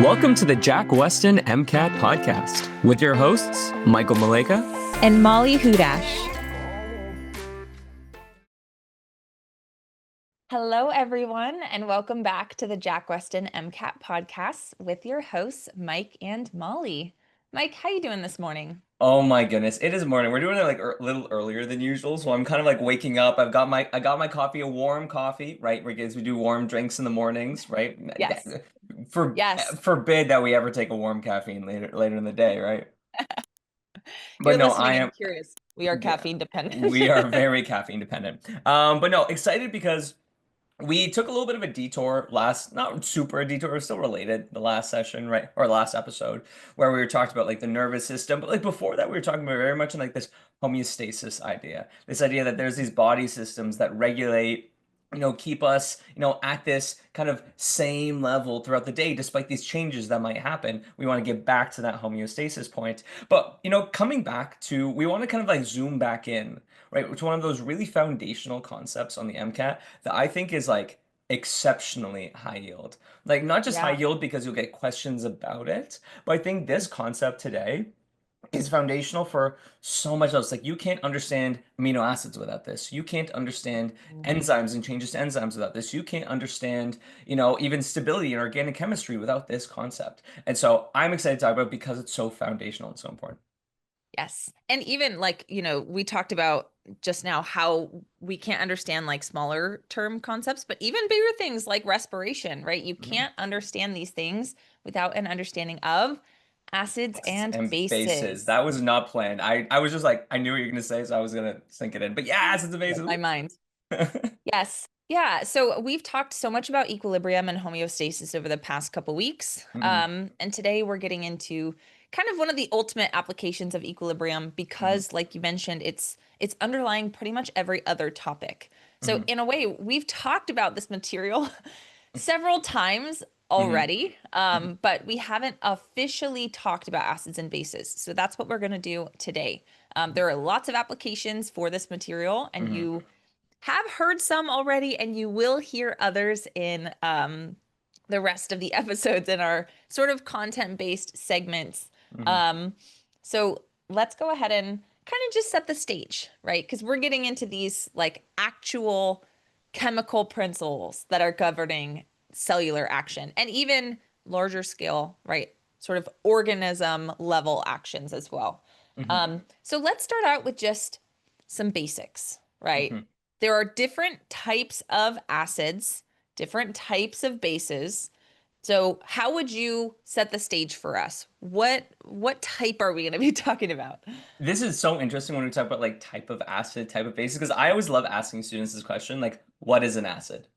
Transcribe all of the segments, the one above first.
Welcome to the Jack Westin MCAT Podcast with your hosts, Michael Maleka and Molly Hudash. Hello, everyone, and welcome back to the Jack Westin MCAT Podcast with your hosts, Mike and Molly. Mike, how you doing this morning? Oh my goodness, it is morning. We're doing it like a little earlier than usual, so I'm kind of like waking up. I got my coffee, a warm coffee, right? Because we do warm drinks in the mornings, right? Yes. Yes. Forbid that we ever take a warm caffeine later in the day, right? But You're no, listening I and am curious. We are caffeine dependent. we are very caffeine dependent. But no, excited because we took a little bit of a detour not super a detour, it was still related, the last session, right? Or last episode, where we were talking about like the nervous system. But like before that, we were talking about very much in like this homeostasis idea. This idea that there's these body systems that regulate, keep us, at this kind of same level throughout the day, despite these changes that might happen. We want to get back to that homeostasis point. But, coming back to, we want to kind of like zoom back in, right? Which one of those really foundational concepts on the MCAT that I think is like exceptionally high yield. Like not just high yield because you'll get questions about it, but I think this concept today is foundational for so much else. Like you can't understand amino acids without this. You can't understand enzymes and changes to enzymes without this. You can't understand, even stability in organic chemistry without this concept. And so I'm excited to talk about it because it's so foundational and so important. Yes. And even like, we talked about just now how we can't understand like smaller term concepts, but even bigger things like respiration, right? You can't understand these things without an understanding of acids and bases. That was not planned. I was just like, I knew what you were going to say, so I was going to sink it in. But yeah, acids and bases. My mind. Yes. Yeah. So we've talked so much about equilibrium and homeostasis over the past couple weeks. And today we're getting into kind of one of the ultimate applications of equilibrium because like you mentioned, it's underlying pretty much every other topic. So in a way, we've talked about this material several times already, but we haven't officially talked about acids and bases. So that's what we're going to do today. There are lots of applications for this material, and you have heard some already, and you will hear others in the rest of the episodes in our sort of content-based segments. So let's go ahead and kind of just set the stage, right? Because we're getting into these like actual chemical principles that are governing cellular action and even larger scale, right? Sort of organism level actions as well. So let's start out with just some basics, right? There are different types of acids, different types of bases. So how would you set the stage for us? What type are we going to be talking about? This is so interesting when we talk about like type of acid, type of bases, because I always love asking students this question, like, what is an acid?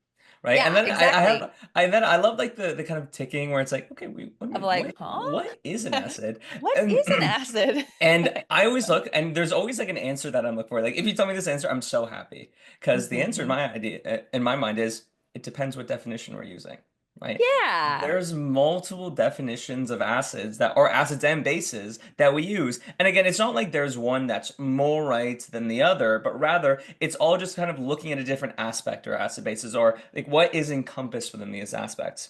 Right. Yeah, and then exactly. I love like the kind of ticking where it's like, okay, what is an acid? What is an acid? And I always look, and there's always like an answer that I'm looking for. Like if you tell me this answer, I'm so happy because the answer in my mind is it depends what definition we're using. Right? Yeah. There's multiple definitions of acids or acids and bases that we use. And again, it's not like there's one that's more right than the other, but rather it's all just kind of looking at a different aspect or acid bases or like what is encompassed within these aspects.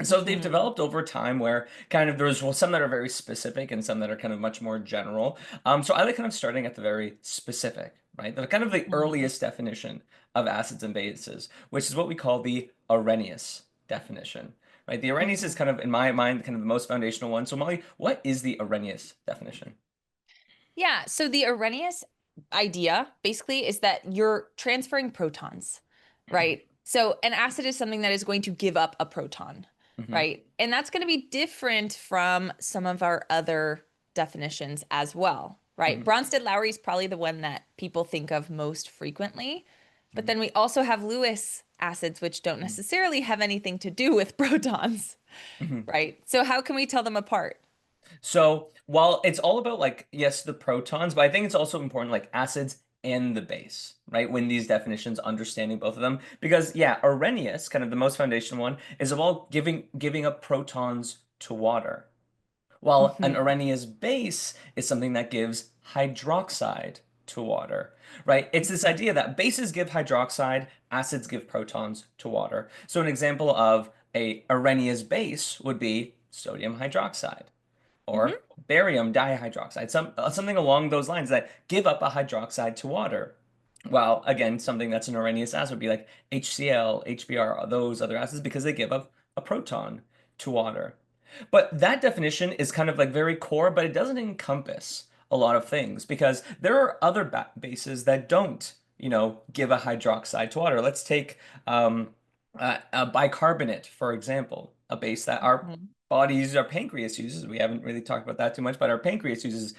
And so they've developed over time where kind of there's some that are very specific and some that are kind of much more general. So I like kind of starting at the very specific, right? The kind of the earliest definition of acids and bases, which is what we call the Arrhenius definition, right? The Arrhenius is kind of, in my mind, kind of the most foundational one. So Molly, what is the Arrhenius definition? Yeah, so the Arrhenius idea basically is that you're transferring protons, right? So an acid is something that is going to give up a proton, right? And that's going to be different from some of our other definitions as well, right? Brønsted-Lowry is probably the one that people think of most frequently. But then we also have Lewis acids, which don't necessarily have anything to do with protons, right? So how can we tell them apart? So while it's all about like, yes, the protons, but I think it's also important like acids and the base, right? When these definitions, understanding both of them, because yeah, Arrhenius, kind of the most foundational one, is about giving up protons to water, while an Arrhenius base is something that gives hydroxide to water, right? It's this idea that bases give hydroxide, acids give protons to water. So an example of a Arrhenius base would be sodium hydroxide or barium dihydroxide, something along those lines that give up a hydroxide to water. Well, again, something that's an Arrhenius acid would be like HCl, HBr, those other acids because they give up a proton to water. But that definition is kind of like very core, but it doesn't encompass a lot of things because there are other bases that don't, give a hydroxide to water. Let's take a bicarbonate, for example, a base that our body uses, our pancreas uses. We haven't really talked about that too much, but our pancreas uses,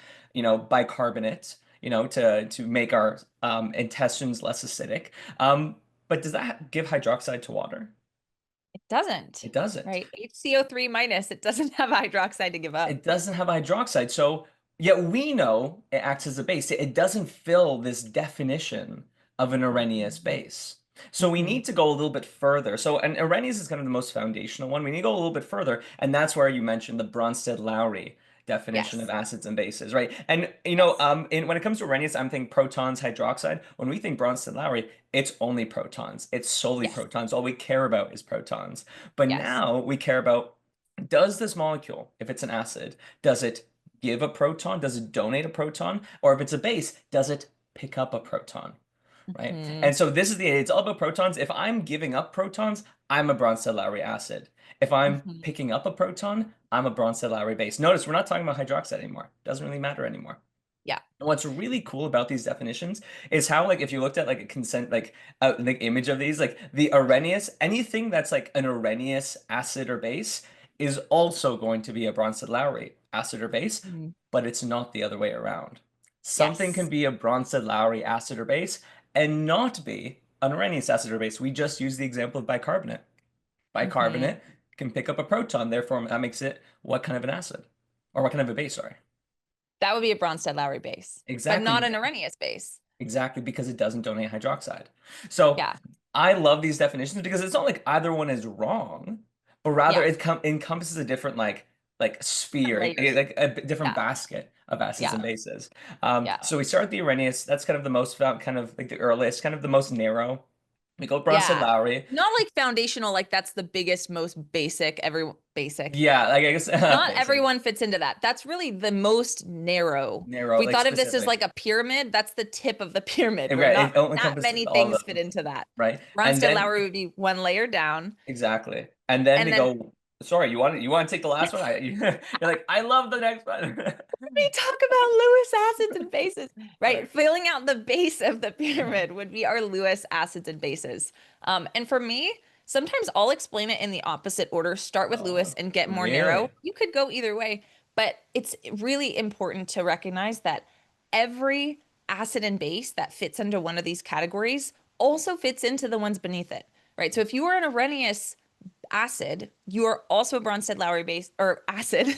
bicarbonate, to make our intestines less acidic. But does that give hydroxide to water? It doesn't. It doesn't. Right. HCO3 minus, it doesn't have hydroxide to give up. It doesn't have hydroxide. So yet we know it acts as a base. It doesn't fill this definition of an Arrhenius base. So we need to go a little bit further. So an Arrhenius is kind of the most foundational one. We need to go a little bit further. And that's where you mentioned the Brønsted-Lowry definition of acids and bases, right? And when it comes to Arrhenius, I'm thinking protons, hydroxide. When we think Brønsted-Lowry, it's only protons. It's solely protons. All we care about is protons. But now we care about, does this molecule, if it's an acid, does it give a proton? Does it donate a proton? Or if it's a base, does it pick up a proton? Right? And so this is it's all about protons. If I'm giving up protons, I'm a Brønsted-Lowry acid. If I'm picking up a proton, I'm a Brønsted-Lowry base. Notice we're not talking about hydroxide anymore. Doesn't really matter anymore. Yeah. And what's really cool about these definitions is how, like, if you looked at like a consent, like the image of these, like the Arrhenius, anything that's like an Arrhenius acid or base is also going to be a Brønsted-Lowry acid or base, but it's not the other way around. Something can be a Brønsted-Lowry acid or base and not be an Arrhenius acid or base. We just use the example of bicarbonate. Bicarbonate can pick up a proton, therefore that makes it what kind of an acid? Or what kind of a base, sorry? That would be a Brønsted-Lowry base. Exactly. But not an Arrhenius base. Exactly, because it doesn't donate hydroxide. So I love these definitions because it's not like either one is wrong, but rather it encompasses a different like sphere, like a different basket of acids and bases. So we start with the Arrhenius. That's kind of the most kind of like the earliest, kind of the most narrow. We go Brønsted-Lowry. Not like foundational, like that's the biggest, most basic, basic. Yeah, like I guess not everyone fits into that. That's really the most narrow. Narrow. We like thought specific. of this as like a pyramid. That's the tip of the pyramid. Right. Not many things fit into that. Right. Brønsted-Lowry would be one layer down. Exactly. And then go. Sorry, you want to take the last one? You're like, I love the next one. We talk about Lewis acids and bases, right? Filling out the base of the pyramid would be our Lewis acids and bases. And for me, sometimes I'll explain it in the opposite order. Start with Lewis and get more narrow. You could go either way, but it's really important to recognize that every acid and base that fits into one of these categories also fits into the ones beneath it, right? So if you are an Arrhenius acid, you are also a Brønsted-Lowry base or acid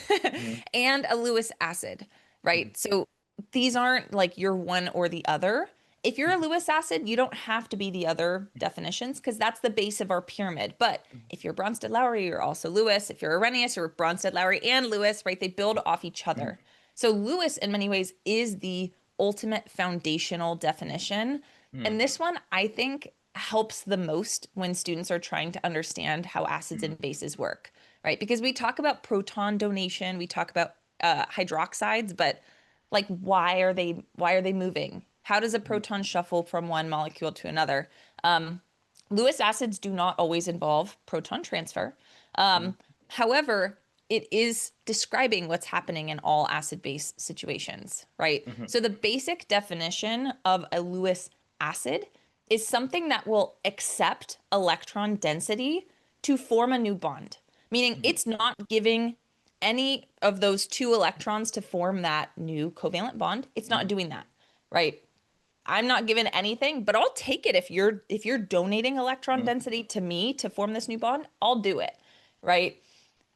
and a Lewis acid, right? So these aren't like you're one or the other. If you're a Lewis acid, you don't have to be the other definitions because that's the base of our pyramid. But if you're Brønsted-Lowry, you're also Lewis. If you're Arrhenius, you're Brønsted-Lowry and Lewis, right? They build off each other. So Lewis, in many ways, is the ultimate foundational definition. And this one, I think, helps the most when students are trying to understand how acids and bases work, right? Because we talk about proton donation, we talk about hydroxides, but like why are they moving? How does a proton shuffle from one molecule to another? Lewis acids do not always involve proton transfer. However, it is describing what's happening in all acid-base situations, right? So the basic definition of a Lewis acid is something that will accept electron density to form a new bond, meaning it's not giving any of those two electrons to form that new covalent bond. It's not doing that, right? I'm not given anything, but I'll take it if you're donating electron density to me to form this new bond, I'll do it, right?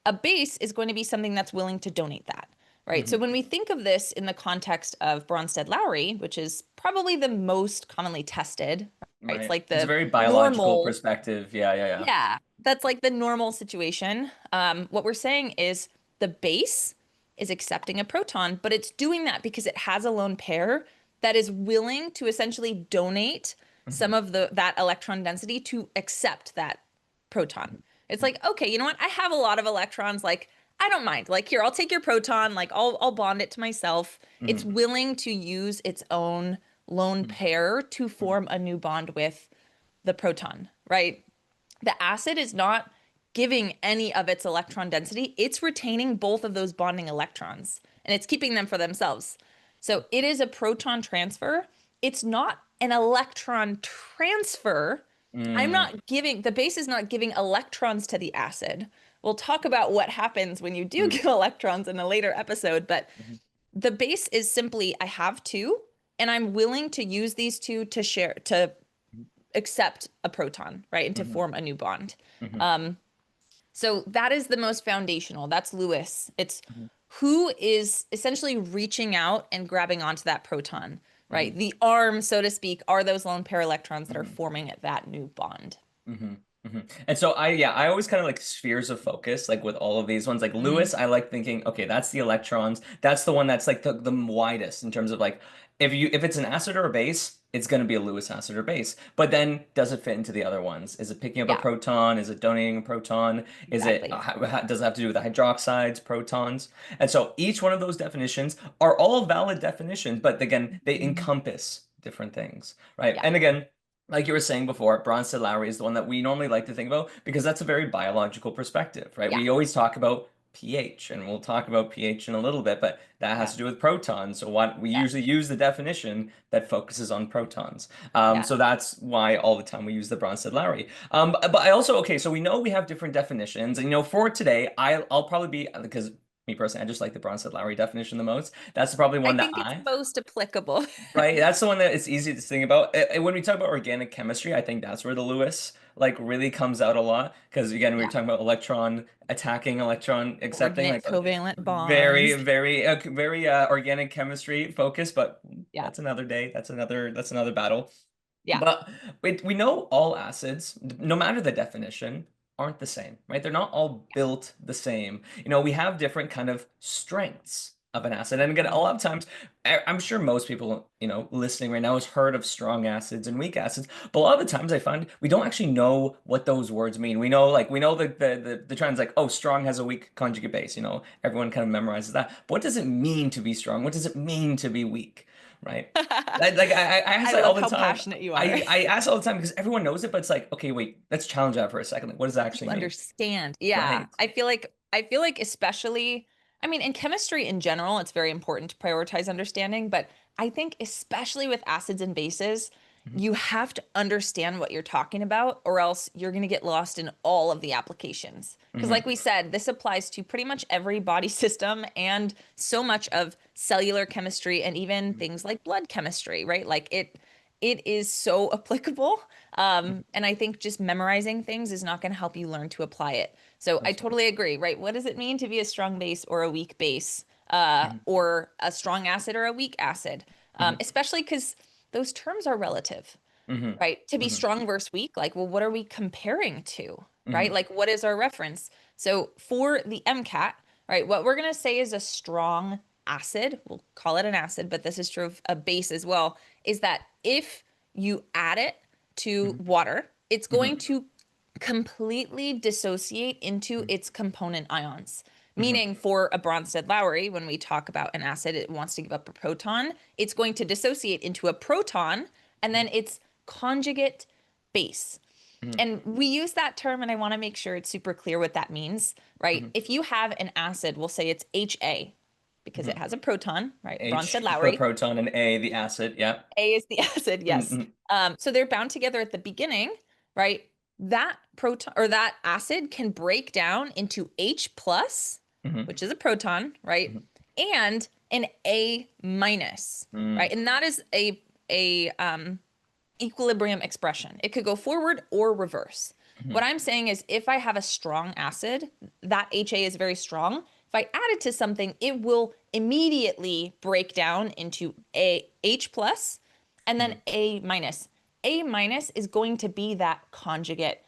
A base is going to be something that's willing to donate that. Right. So when we think of this in the context of Brønsted-Lowry, which is probably the most commonly tested, right? It's like it's a very biological normal perspective. Yeah. Yeah. That's like the normal situation. What we're saying is the base is accepting a proton, but it's doing that because it has a lone pair that is willing to essentially donate some of that electron density to accept that proton. It's like, okay, you know what? I have a lot of electrons. Like, I don't mind. Like, here, I'll take your proton, like I'll bond it to myself. It's willing to use its own lone pair to form a new bond with the proton, right? The acid is not giving any of its electron density. It's retaining both of those bonding electrons and it's keeping them for themselves. So it is a proton transfer. It's not an electron transfer. The base is not giving electrons to the acid. We'll talk about what happens when you do give electrons in a later episode, but the base is simply, I have two, and I'm willing to use these two to accept a proton, right? And to form a new bond. So that is the most foundational. That's Lewis. It's who is essentially reaching out and grabbing onto that proton, right? The arm, so to speak, are those lone pair electrons that are forming that new bond. And so I always kind of like spheres of focus, like with all of these ones, like Lewis, I like thinking, okay, that's the electrons. That's the one that's like the widest in terms of like, if it's an acid or a base, it's going to be a Lewis acid or base. But then does it fit into the other ones? Is it picking up a proton? Is it donating a proton? Is it, does it have to do with the hydroxides, protons? And so each one of those definitions are all valid definitions, but again, they encompass different things, right? And again, like you were saying before, Brønsted-Lowry is the one that we normally like to think about because that's a very biological perspective, right? We always talk about pH, and we'll talk about pH in a little bit, but that has to do with protons. So what we usually use the definition that focuses on protons. So that's why all the time we use the Brønsted-Lowry. But I also, okay, so we know we have different definitions, and for today, I'll probably be, because me personally, I just like the Brønsted-Lowry definition the most. That's probably one I think it's most applicable. Right, that's the one that it's easy to think about. When we talk about organic chemistry, I think that's where the Lewis like really comes out a lot, because again, we were talking about electron attacking, electron accepting, like covalent bonds. Very organic chemistry focus, but that's another day. That's another battle. Yeah. But we know all acids, no matter the definition, aren't the same, right? They're not all built the same. We have different kind of strengths of an acid. And again, a lot of times, I'm sure most people, listening right now has heard of strong acids and weak acids, but a lot of the times I find we don't actually know what those words mean. We know the trends like, oh, strong has a weak conjugate base, everyone kind of memorizes that. But what does it mean to be strong? What does it mean to be weak? Right? I ask that all the time. How passionate you are. I ask all the time because everyone knows it, but it's like, okay, wait, let's challenge that for a second. Like, what does that actually mean? Understand. Yeah. Right. I feel like especially, in chemistry in general, it's very important to prioritize understanding, but I think especially with acids and bases, you have to understand what you're talking about, or else you're going to get lost in all of the applications. Because like we said, this applies to pretty much every body system and so much of cellular chemistry and even things like blood chemistry, right? Like it is so applicable. And I think just memorizing things is not going to help you learn to apply it. So I totally agree, right? What does it mean to be a strong base or a weak base, or a strong acid or a weak acid? Especially because those terms are relative, right? To be strong versus weak, like, well, what are we comparing to, right? Like, what is our reference? So for the MCAT, right, what we're going to say is a strong acid, we'll call it an acid, but this is true of a base as well, is that if you add it to water, it's going to completely dissociate into its component ions. Meaning for a Brønsted-Lowry, when we talk about an acid, it wants to give up a proton, it's going to dissociate into a proton and then its conjugate base. And we use that term, and I want to make sure it's super clear what that means, right? If you have an acid, we'll say it's HA because it has a proton, right? Brønsted-Lowry. The proton, and A, the acid, yeah. A is the acid, yes. So they're bound together at the beginning, right? That proton or that acid can break down into H plus, which is a proton, right? And an A minus, right? And that is a equilibrium expression. It could go forward or reverse. What I'm saying is if I have a strong acid, that HA is very strong. If I add it to something, it will immediately break down into a H plus and then A minus. A minus is going to be that conjugate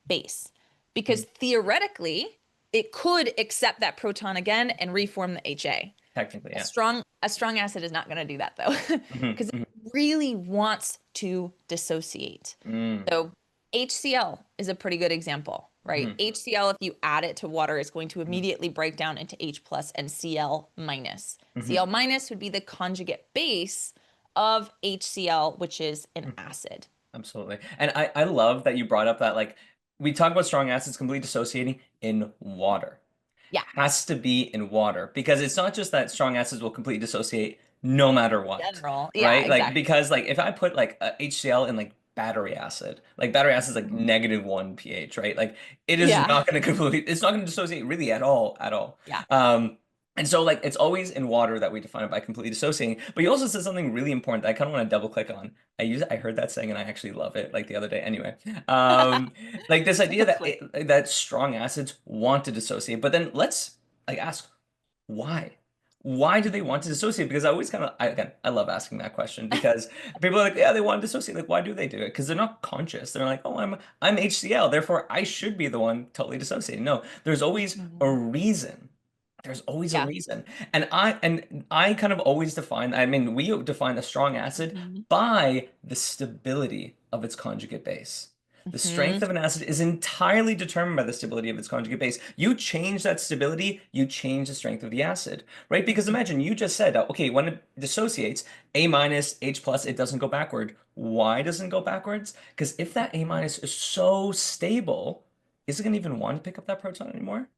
base because theoretically it could accept that proton again and reform the HA. Technically, yeah. A strong acid is not going to do that though, because it really wants to dissociate. So HCl is a pretty good example, right? HCl, if you add it to water, is going to immediately break down into H plus and Cl minus. Cl minus would be the conjugate base of HCl, which is an acid. Absolutely. And I love that you brought up that, like, we talk about strong acids completely dissociating in water. Yeah. Has to be in water, because it's not just that strong acids will completely dissociate no matter what. General. Yeah, Right? Like, exactly. because like if I put like a HCl in like battery acid is like -1 pH, right? Like it is Yeah. not going to it's not going to dissociate really at all, at all. Yeah. And so like it's always in water that we define it by completely dissociating. But you also said something really important that I kind of want to double click on. I heard that saying and I actually love it, like the other day. Anyway, like this idea that that strong acids want to dissociate, but then let's like ask why. Why do they want to dissociate? Because I always kind of, again, I love asking that question, because people are like, yeah, they want to dissociate. Like, why do they do it? Because they're not conscious. They're like, oh, I'm HCl, therefore I should be the one totally dissociating. No, there's always a reason. There's always a reason. And I kind of always define, I mean, we define a strong acid by the stability of its conjugate base. The strength of an acid is entirely determined by the stability of its conjugate base. You change that stability, you change the strength of the acid, right? Because imagine you just said, okay, when it dissociates, A minus, H plus, it doesn't go backward. Why doesn't it go backwards? Because if that A minus is so stable, is it going to even want to pick up that proton anymore?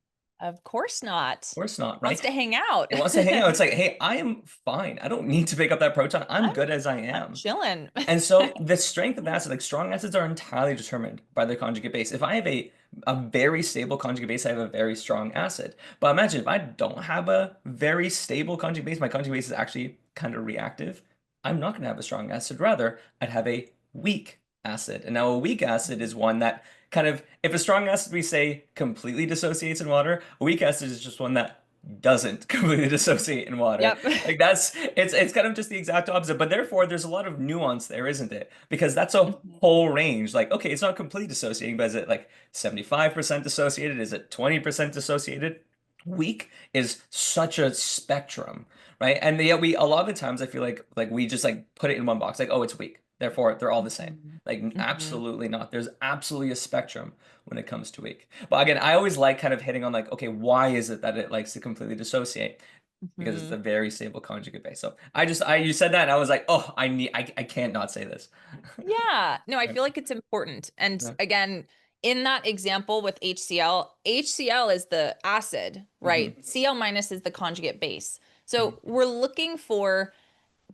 Of course not. Of course not, It right? wants to hang out. It wants to hang out. It's like, hey, I am fine. I don't need to pick up that proton. I'm good as I I'm am. chilling. And so the strength of acid, like strong acids, are entirely determined by their conjugate base. If I have a very stable conjugate base, I have a very strong acid. But imagine if I don't have a very stable conjugate base, my conjugate base is actually kind of reactive. I'm not going to have a strong acid. Rather, I'd have a weak acid. And now a weak acid is one that kind of, if a strong acid we say completely dissociates in water, a weak acid is just one that doesn't completely dissociate in water. Yep. Like it's kind of just the exact opposite, but therefore there's a lot of nuance there, isn't it? Because that's a whole range. Like, okay, it's not completely dissociating, but is it like 75% dissociated? Is it 20% dissociated? Weak is such a spectrum, right? And yet a lot of the times I feel like we just like put it in one box, like, oh, it's weak, therefore they're all the same. Like, absolutely not. There's absolutely a spectrum when it comes to weak. But again, I always like kind of hitting on like, okay, why is it that it likes to completely dissociate? Because it's a very stable conjugate base. So you said that and I was like, oh, I can't not say this. Yeah. No, I feel like it's important. And again, in that example with HCl, HCl is the acid, right? Cl minus is the conjugate base. So we're looking for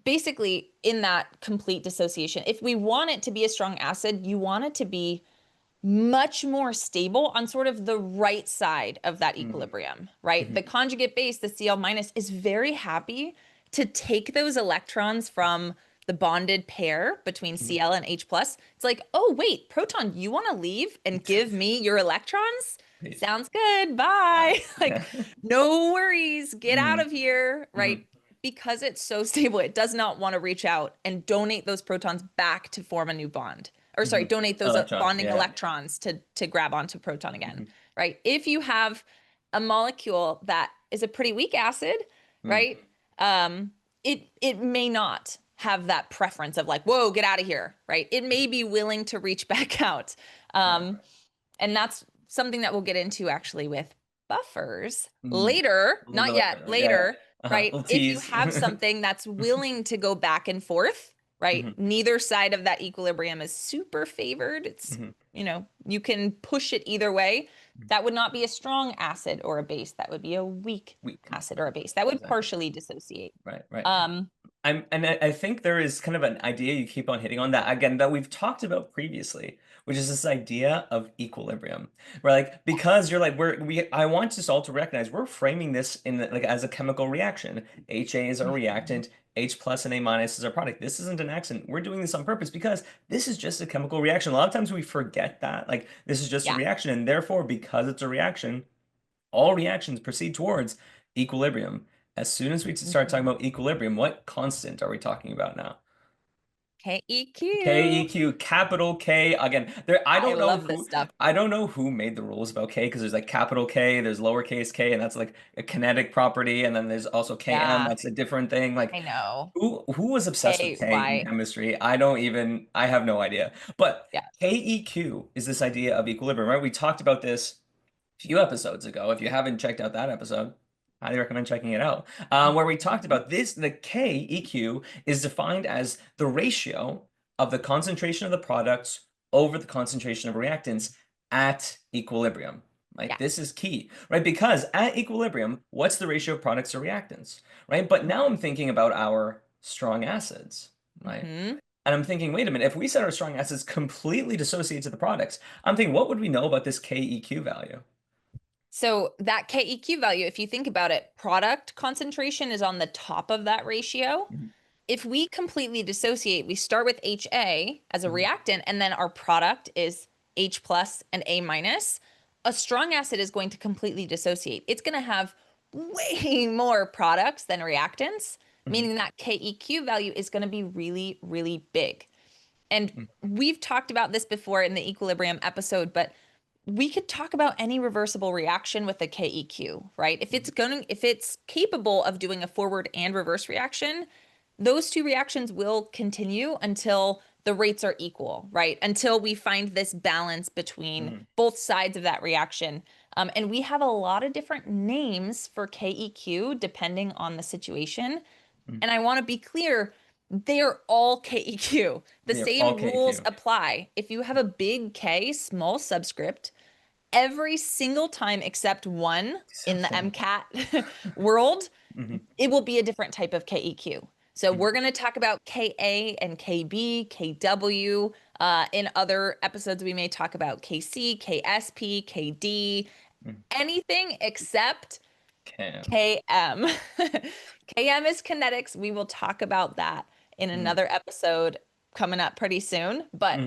basically in that complete dissociation. If we want it to be a strong acid, you want it to be much more stable on sort of the right side of that equilibrium, right? The conjugate base, the Cl minus, is very happy to take those electrons from the bonded pair between Cl and H plus. It's like, oh, wait, proton, you want to leave and give me your electrons? Sounds good. Bye. Like, no worries. Get out of here, right? Because it's so stable, it does not want to reach out and donate those protons back to form a new bond. Or sorry, donate those bonding electrons to grab onto proton again, right? If you have a molecule that is a pretty weak acid, right? It may not have that preference of like, whoa, get out of here, right? It may be willing to reach back out. And that's something that we'll get into actually with buffers later, not yet, later, right? If you have something that's willing to go back and forth, right? Neither side of that equilibrium is super favored. It's, you know, you can push it either way. That would not be a strong acid or a base. That would be a weak acid or a base. That would partially dissociate. Right. I think there is kind of an idea you keep on hitting on that again that we've talked about previously, which is this idea of equilibrium. Where like, because you're like, I want us all to recognize we're framing this in like as a chemical reaction. HA is our reactant, H plus and A minus is our product. This isn't an accident. We're doing this on purpose because this is just a chemical reaction. A lot of times we forget that, like, this is just a reaction, and therefore, because it's a reaction, all reactions proceed towards equilibrium. As soon as we start talking about equilibrium, what constant are we talking about now? KEQ. KEQ, capital K. Again, I don't know love who this stuff. I don't know who made the rules about K, because there's like capital K, there's lowercase k, and that's like a kinetic property, and then there's also KM, Yeah, that's a different thing. Like I know. who was obsessed with K in KY. chemistry? I have no idea. But Yeah. KEQ is this idea of equilibrium, right? We talked about this a few episodes ago. If you haven't checked out that episode, highly recommend checking it out. Where we talked about this, the KEQ is defined as the ratio of the concentration of the products over the concentration of reactants at equilibrium. Right? Yeah. This is key, right? Because at equilibrium, what's the ratio of products to reactants, right? But now I'm thinking about our strong acids, right? Mhm. And I'm thinking, wait a minute, if we set our strong acids completely dissociate to the products, I'm thinking, what would we know about this KEQ value? So that KEQ value, if you think about it, product concentration is on the top of that ratio. Mhm. If we completely dissociate, we start with HA as a Mhm. reactant, and then our product is H plus and A minus. A strong acid is going to completely dissociate. It's going to have way more products than reactants, meaning that KEQ value is going to be really, really big. And we've talked about this before in the equilibrium episode, but we could talk about any reversible reaction with a KEQ, right? If it's capable of doing a forward and reverse reaction, those two reactions will continue until the rates are equal, right? Until we find this balance between both sides of that reaction. And we have a lot of different names for KEQ depending on the situation. And I want to be clear, they're all KEQ. The They're all same rules KEQ. apply. If you have a big K, small subscript, every single time except one in the MCAT world, it will be a different type of KEQ. So we're going to talk about Ka and Kb, Kw. In other episodes, we may talk about Kc, Ksp, Kd, anything except Chem. Km. Km is kinetics. We will talk about that in another episode coming up pretty soon. But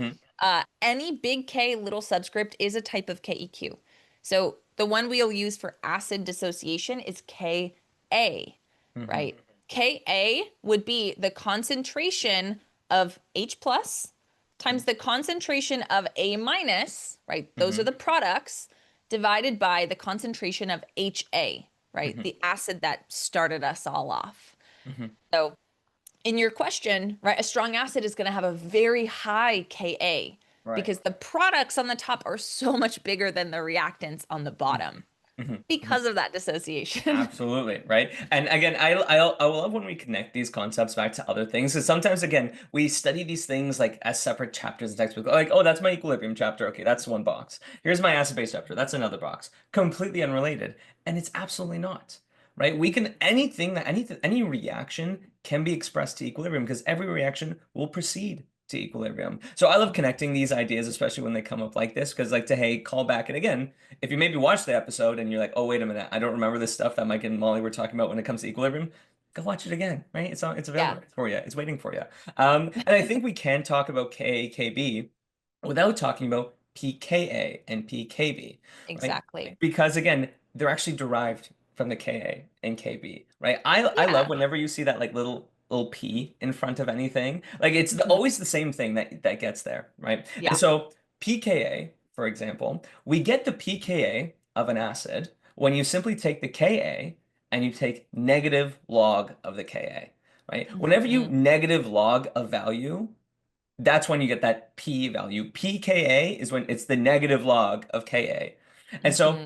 any big K little subscript is a type of KEQ. So the one we'll use for acid dissociation is Ka, right? Ka would be the concentration of H plus times the concentration of A minus, right? Those are the products, divided by the concentration of HA, right? The acid that started us all off. So in your question, right, a strong acid is going to have a very high Ka because the products on the top are so much bigger than the reactants on the bottom because of that dissociation. Absolutely, right? And again, I love when we connect these concepts back to other things, because sometimes, again, we study these things like as separate chapters in textbook. Like, oh, that's my equilibrium chapter. Okay, that's one box. Here's my acid-base chapter. That's another box. Completely unrelated. And it's absolutely not, right? We can, any reaction can be expressed to equilibrium, because every reaction will proceed to equilibrium. So I love connecting these ideas, especially when they come up like this, because like to, hey, call back. And again, if you maybe watch the episode and you're like, oh, wait a minute, I don't remember this stuff that Mike and Molly were talking about when it comes to equilibrium, go watch it again, right? It's available for you. It's waiting for you. And I think we can talk about Ka, Kb without talking about pKa and pKb. Exactly. Right? Because again, they're actually derived from the Ka and Kb, right? I love whenever you see that like little P in front of anything. Like it's always the same thing that gets there, right? Yeah. And so pKa, for example, we get the pKa of an acid when you simply take the Ka and you take negative log of the Ka, right? Whenever you negative log a value, that's when you get that P value. pKa is when it's the negative log of Ka. And so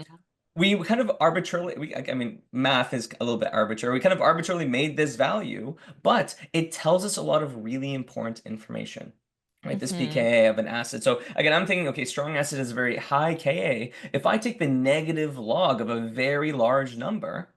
we kind of arbitrarily, I mean, math is a little bit arbitrary. We kind of arbitrarily made this value, but it tells us a lot of really important information, right? This pKa of an acid. So again, I'm thinking, okay, strong acid is a very high Ka. If I take the negative log of a very large number,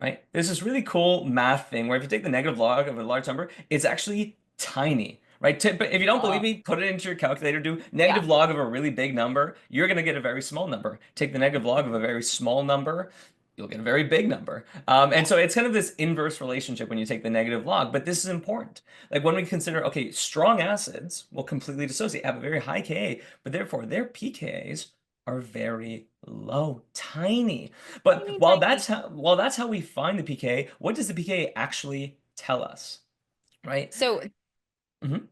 right? There's this really cool math thing where if you take the negative log of a large number, it's actually tiny. Right? But if you don't believe me, put it into your calculator, do negative log of a really big number, you're going to get a very small number. Take the negative log of a very small number, you'll get a very big number. And so it's kind of this inverse relationship when you take the negative log, but this is important. Like when we consider, okay, strong acids will completely dissociate, have a very high Ka, but therefore their pKas are very low, tiny. But while that's how we find the pKa, what does the pKa actually tell us? Right? So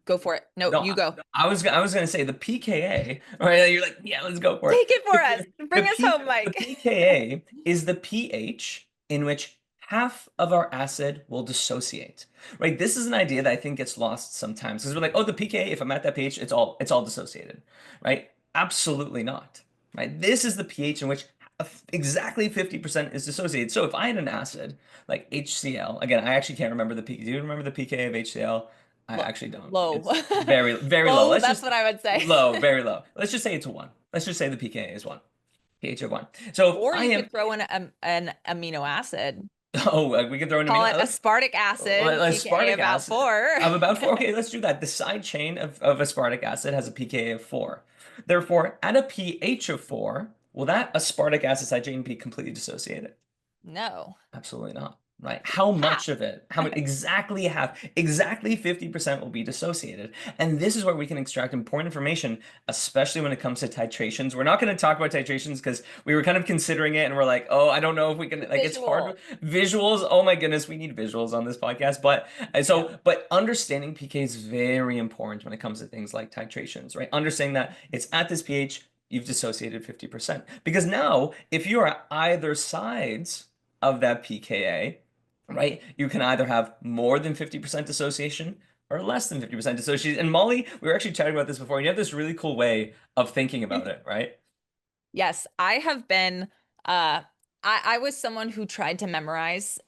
Go for it. No, you go. I was gonna say the pKa. Right? You're like, yeah, let's go for it. Take it for us. Bring us home, Mike. The pKa is the pH in which half of our acid will dissociate. Right? This is an idea that I think gets lost sometimes because we're like, oh, the pKa, if I'm at that pH, it's all dissociated. Right? Absolutely not. Right? This is the pH in which exactly 50% is dissociated. So if I had an acid like HCl, again, I actually can't remember do you remember the pKa of HCl? I actually don't. Low. It's very, very low. That's what I would say. Low, very low. Let's just say it's a 1. Let's just say the pKa is 1. pH of 1. So or you could throw in an amino acid. Oh, we can throw in Call it aspartic acid. Aspartic about acid. 4. Of about 4. Okay, let's do that. The side chain of aspartic acid has a pKa of 4. Therefore, at a pH of 4, will that aspartic acid side chain be completely dissociated? No. Absolutely not. Right? How much of it? How much? Exactly half. Exactly 50% will be dissociated. And this is where we can extract important information, especially when it comes to titrations. We're not going to talk about titrations because we were kind of considering it and we're like, oh, I don't know if we can, like, it's hard. Visuals. Oh my goodness, we need visuals on this podcast. But but understanding pK is very important when it comes to things like titrations, right? Understanding that it's at this pH, you've dissociated 50%. Because now, if you're at either sides of that pKa, right, you can either have more than 50% dissociation or less than 50% dissociation. And Molly, we were actually chatting about this before, and you have this really cool way of thinking about it, right? Yes, I have been, I was someone who tried to memorize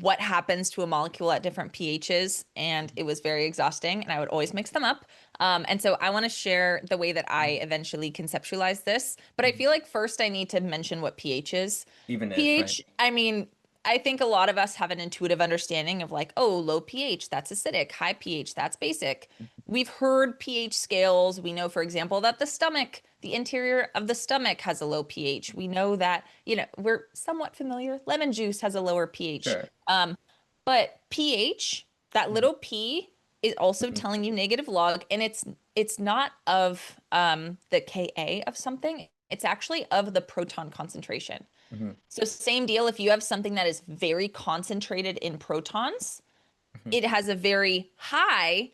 what happens to a molecule at different pHs, and it was very exhausting, and I would always mix them up. And so I want to share the way that I eventually conceptualized this, but I feel like first I need to mention what pH is. pH, right? I mean, I think a lot of us have an intuitive understanding of like, oh, low pH, that's acidic, high pH, that's basic. We've heard pH scales. We know, for example, that the interior of the stomach has a low pH. We know that, we're somewhat familiar. Lemon juice has a lower pH. Sure. But pH, that little p is also telling you negative log, and it's not of the Ka of something. It's actually of the proton concentration. So same deal, if you have something that is very concentrated in protons, it has a very high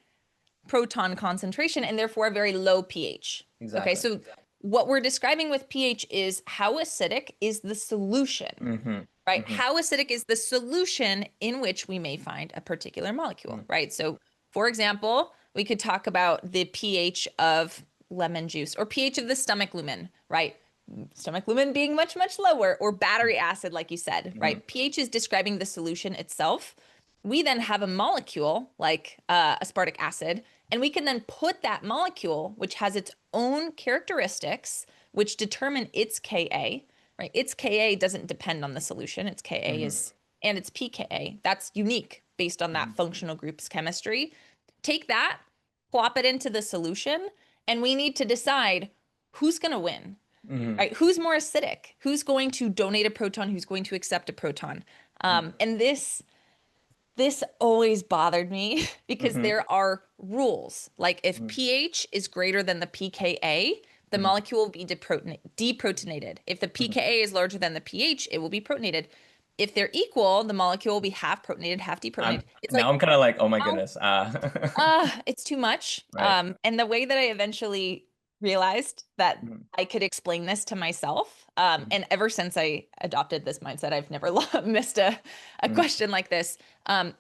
proton concentration and therefore a very low pH. Exactly. Okay, so what we're describing with pH is how acidic is the solution, right? How acidic is the solution in which we may find a particular molecule, right? So for example, we could talk about the pH of lemon juice or pH of the stomach lumen, right? Stomach lumen being much, much lower, or battery acid, like you said, right? pH is describing the solution itself. We then have a molecule like aspartic acid, and we can then put that molecule, which has its own characteristics, which determine its Ka, right? Its Ka doesn't depend on the solution. Its Ka is, and its pKa, that's unique based on that functional group's chemistry. Take that, plop it into the solution, and we need to decide who's going to win. Right? Who's more acidic? Who's going to donate a proton? Who's going to accept a proton? And this always bothered me because there are rules. Like if pH is greater than the pKa, the molecule will be deprotonated. If the pKa is larger than the pH, it will be protonated. If they're equal, the molecule will be half protonated, half deprotonated. I'm kind of like, oh my goodness. It's too much. Right. And the way that I eventually realized that I could explain this to myself. And ever since I adopted this mindset, I've never missed a question like this,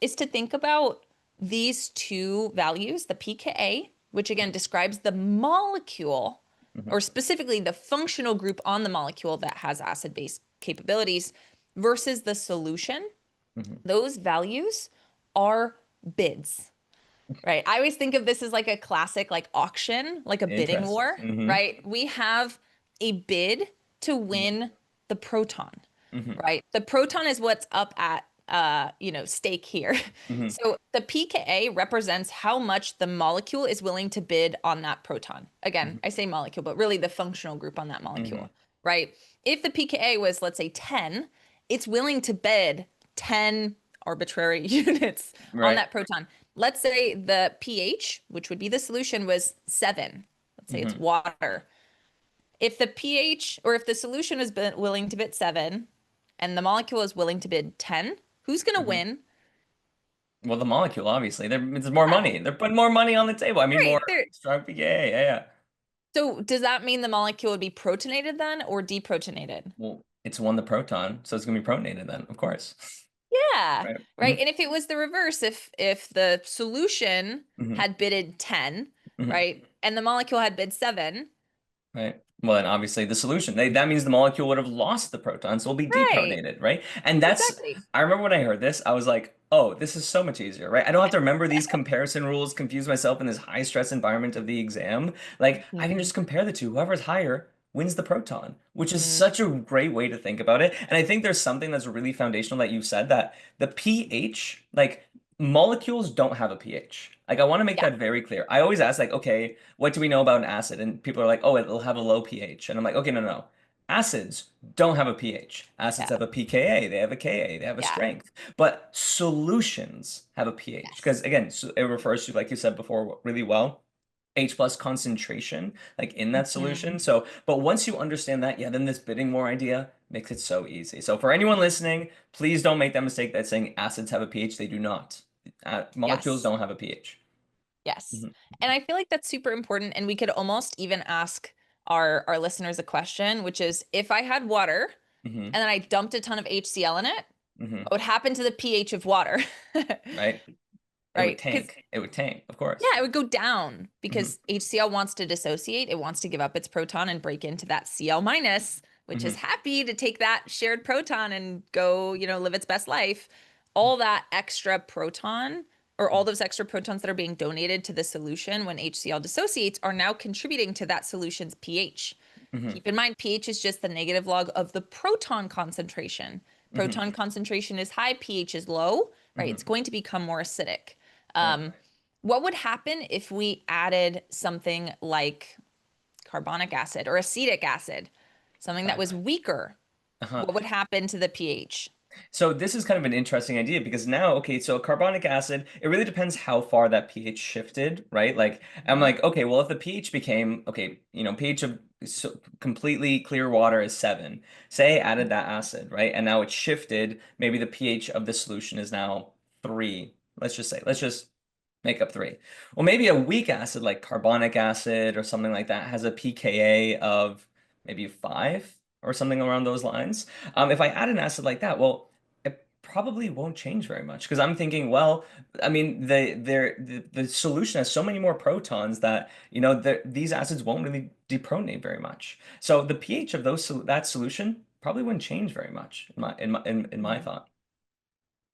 is to think about these two values, the pKa, which again describes the molecule, or specifically the functional group on the molecule that has acid-base capabilities, versus the solution. Those values are bids. Right. I always think of this as like a classic, like auction, like a bidding war, right? We have a bid to win the proton, right? The proton is what's up at, stake here. So the pKa represents how much the molecule is willing to bid on that proton. Again, I say molecule, but really the functional group on that molecule, right? If the pKa was, let's say 10, it's willing to bid 10 arbitrary units on that proton. Let's say the pH, which would be the solution, was 7. Let's say it's water. If the pH, or if the solution is willing to bid 7 and the molecule is willing to bid 10, who's going to win? Well, the molecule, obviously. It's more money. They're putting more money on the table. I mean, Right. more strong pKa. Yeah. So does that mean the molecule would be protonated then or deprotonated? Well, it's won the proton, so it's gonna be protonated then, of course. Yeah, Right. right. And if it was the reverse, if the solution Mhm. had bidded 10, Mhm. right, and the molecule had bid 7, Right. Well, then obviously the solution, that means the molecule would have lost the proton, so it'll be right, deprotonated, right? And exactly. I remember when I heard this, I was like, oh, this is so much easier, right? I don't have to remember these comparison rules, confuse myself in this high stress environment of the exam. Like, I can just compare the two. Whoever's higher wins the proton, which is Mhm. such a great way to think about it. And I think there's something that's really foundational that you said, that the pH, like, molecules don't have a pH. Like, I want to make Yeah, that very clear. I always ask, like, okay, what do we know about an acid? And people are like, oh, it'll have a low pH. And I'm like, okay, no. Acids don't have a pH. Acids yeah, have a pKa, they have a Ka, they have a yeah, strength. But solutions have a pH. Because yes, again, so it refers to, like you said before really well, H plus concentration, like in that hmm solution. So, but once you understand that, yeah, then this bidding war idea makes it so easy. So for anyone listening, please don't make that mistake that saying acids have a pH. They do not. Molecules yes, don't have a pH. yes. Mhm. And I feel like that's super important. And we could almost even ask our listeners a question, which is if I had water Mhm. and then I dumped a ton of HCl in it, Mhm. what would happen to the pH of water? Right? It would Right? Because tank. It would tank, of course. yeah, it would go down Mhm. because HCl wants to dissociate. It wants to give up its proton and break into that Cl minus, which is Mhm. happy to take that shared proton and go, live its best life. All that extra proton or all those extra protons that are being donated to the solution when HCl dissociates are now contributing to that solution's pH. Mhm. Keep in mind, pH is just the negative log of the proton concentration. Mhm. Proton concentration is high, pH is low, right? It's Mhm. going to become more acidic. Right. What would happen if we added something like carbonic acid or acetic acid, something that was Exactly. weaker? Uh-huh. What would happen to the pH? So this is kind of an interesting idea because now, okay, so carbonic acid, it really depends how far that pH shifted, right? Like, I'm Mhm. like, okay, well, if the pH became, okay, pH of completely clear water is 7. Say I added that acid, right? And now it shifted, maybe the pH of the solution is now 3. Let's just make up 3. Well, maybe a weak acid like carbonic acid or something like that has a pKa of maybe 5 or something around those lines. If I add an acid like that, well, it probably won't change very much because I'm thinking, well, I mean, the solution has so many more protons that these acids won't really deprotonate very much. So the pH of that solution probably wouldn't change very much in my Mhm. thought.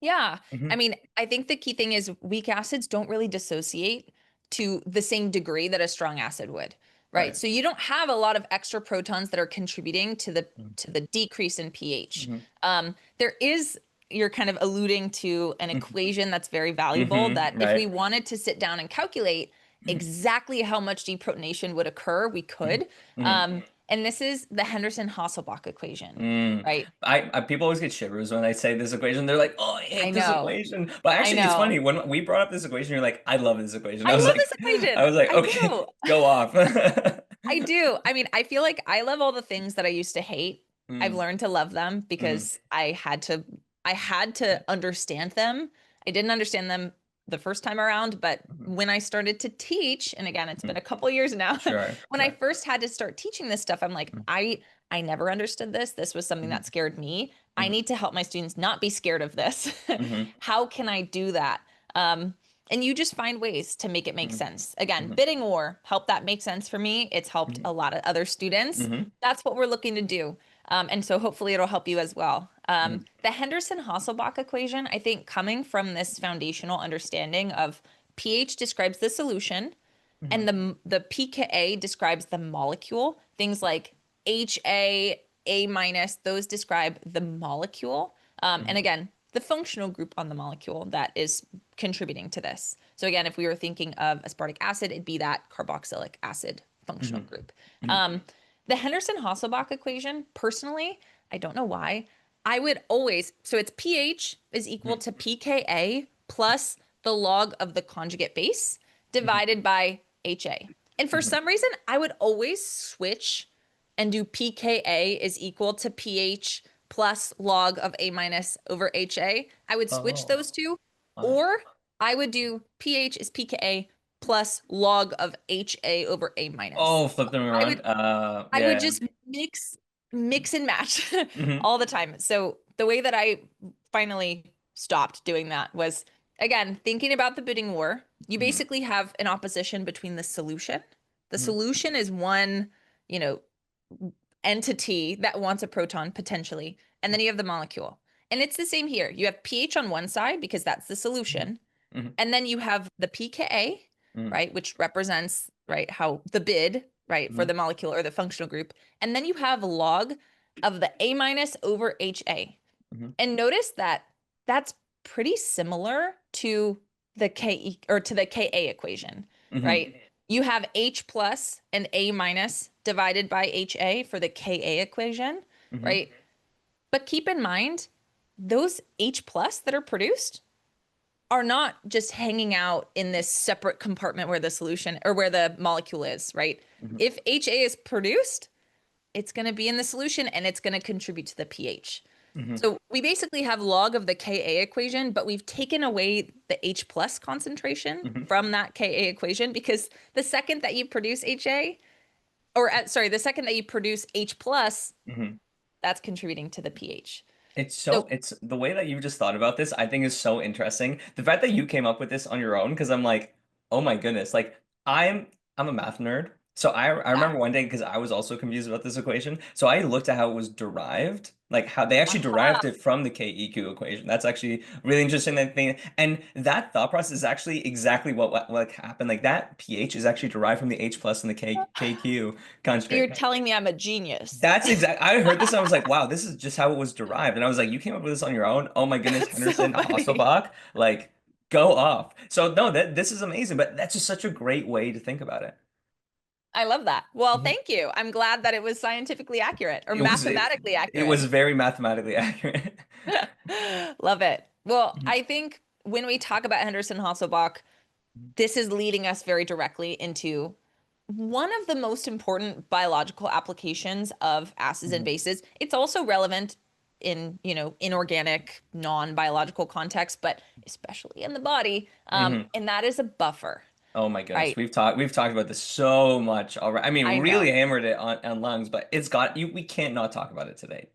Yeah. I Hmm. mean, I think the key thing is weak acids don't really dissociate to the same degree that a strong acid would, right? Right. So you don't have a lot of extra protons that are contributing to the decrease in pH. Hmm. There is, you're kind of alluding to an equation that's very valuable Hmm. that if we Right. wanted to sit down and calculate exactly how much deprotonation would occur, we Hmm. could. Hmm. And this is the Henderson-Hasselbalch equation, Mm. right? I people always get shivers when I say this equation. They're like, "Oh, I I hate this know. equation." But I actually, it's funny know. when we brought up this equation. You're like, "I love this equation." I love this I equation. was like, I "Okay, do. go off." I do. I mean, I feel like I love all the things that I used to hate. I've Mm, learned to love them mhm, because I had to understand them. I didn't understand them the first time around, but mhm, when I started to teach, and again, it's been mhm. a couple years now, Sure, when I sure. first had to start teaching this stuff, I'm like, Mm, I never understood this. This was something mhm, that scared me. I mhm, need to help my students not be scared of this. mhm, How can I do that? Um, and you just find ways to make it make mhm, sense. Again, mhm, bidding war helped that make sense for me. It's helped mhm, a lot of other students. mhm, That's what we're looking to do. And so hopefully it'll help you as well. mhm, The Henderson-Hasselbalch equation, I think coming from this foundational understanding of pH describes the solution mhm, and the pKa describes the molecule. Things like HA, A minus, those describe the molecule. And mhm, again, the functional group on the molecule that is contributing to this. So again, if we were thinking of aspartic acid, it'd be that carboxylic acid functional mhm, group. mhm, Um, the Henderson-Hasselbalch equation, personally, I don't know why, I would always, so it's pH is equal mhm, to pKa plus the log of the conjugate base mhm, divided by HA. And for mhm. some reason, I would always switch and do pKa is equal to pH plus log of A minus over HA. I would switch Oh, those two, why? or I would do pH is pKa plus log of HA over A minus. Oh, flip them around. I would Yeah. just mix and match Mhm. all the time. So the way that I finally stopped doing that was, again, thinking about the bidding war. You Mhm. basically have an opposition between the solution. The Mhm. solution is one, you know, entity that wants a proton potentially, and then you have the molecule. And it's the same here. You have pH on one side because that's the solution. Mhm. And then you have the pKa, Mhm. right, which represents, right, how the bid, right, for Mhm. the molecule or the functional group. And then you have log of the A minus over HA. Mhm. And notice that that's pretty similar to the Ke or to the Ka equation, Mhm. right? You have H plus and A minus divided by HA for the Ka equation, Mhm. right? But keep in mind, those H plus that are produced are not just hanging out in this separate compartment where the solution or where the molecule is, right? Mhm. If HA is produced, it's going to be in the solution and it's going to contribute to the pH. Mhm. So we basically have log of the Ka equation, but we've taken away the H plus concentration Mhm. from that Ka equation because the second that you produce HA, or sorry, the second that you produce H plus, Mhm. that's contributing to the pH. It's So the way that you just thought about this, I think is so interesting. The fact that you came up with this on your own, because I'm like, oh my goodness, like I'm a math nerd. So I yeah. remember one day because I was also confused about this equation. So I looked at how it was derived, like how they actually Uh-huh. derived it from the KEQ equation. That's actually really interesting that thing. And that thought process is actually exactly what happened. Like that pH is actually derived from the H plus and the KQ You're conjugate. telling me I'm a genius. That's exact. I heard this. And I was like, wow, this is just how it was derived. And I was like, you came up with this on your own. Oh my goodness, That's so Henderson, funny. Hasselbach, like go off. So no, this is amazing. But that's just such a great way to think about it. I love that. Well, Mhm. thank you. I'm glad that it was scientifically accurate or It was mathematically it accurate. was very mathematically accurate. Love it. Well, Mhm. I think when we talk about Henderson Hasselbalch, this is leading us very directly into one of the most important biological applications of acids and Mhm. bases. It's also relevant in, inorganic, non-biological context, but especially in the body. Mhm. And that is a buffer, Oh my goodness, right? we've talked about this so much already. I mean, I know. really hammered it on lungs, but it's got you. We can't not talk about it today.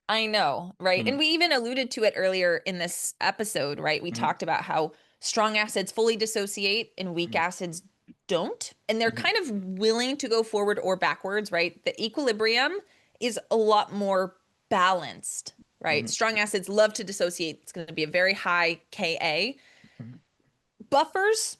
I know, right? And Mhm. we even alluded to it earlier in this episode, right? We Mhm. talked about how strong acids fully dissociate and weak Mhm. acids don't. And they're Mhm. kind of willing to go forward or backwards, right? The equilibrium is a lot more balanced, right? Mhm. Strong acids love to dissociate. It's going to be a very high Ka. Mhm. Buffers,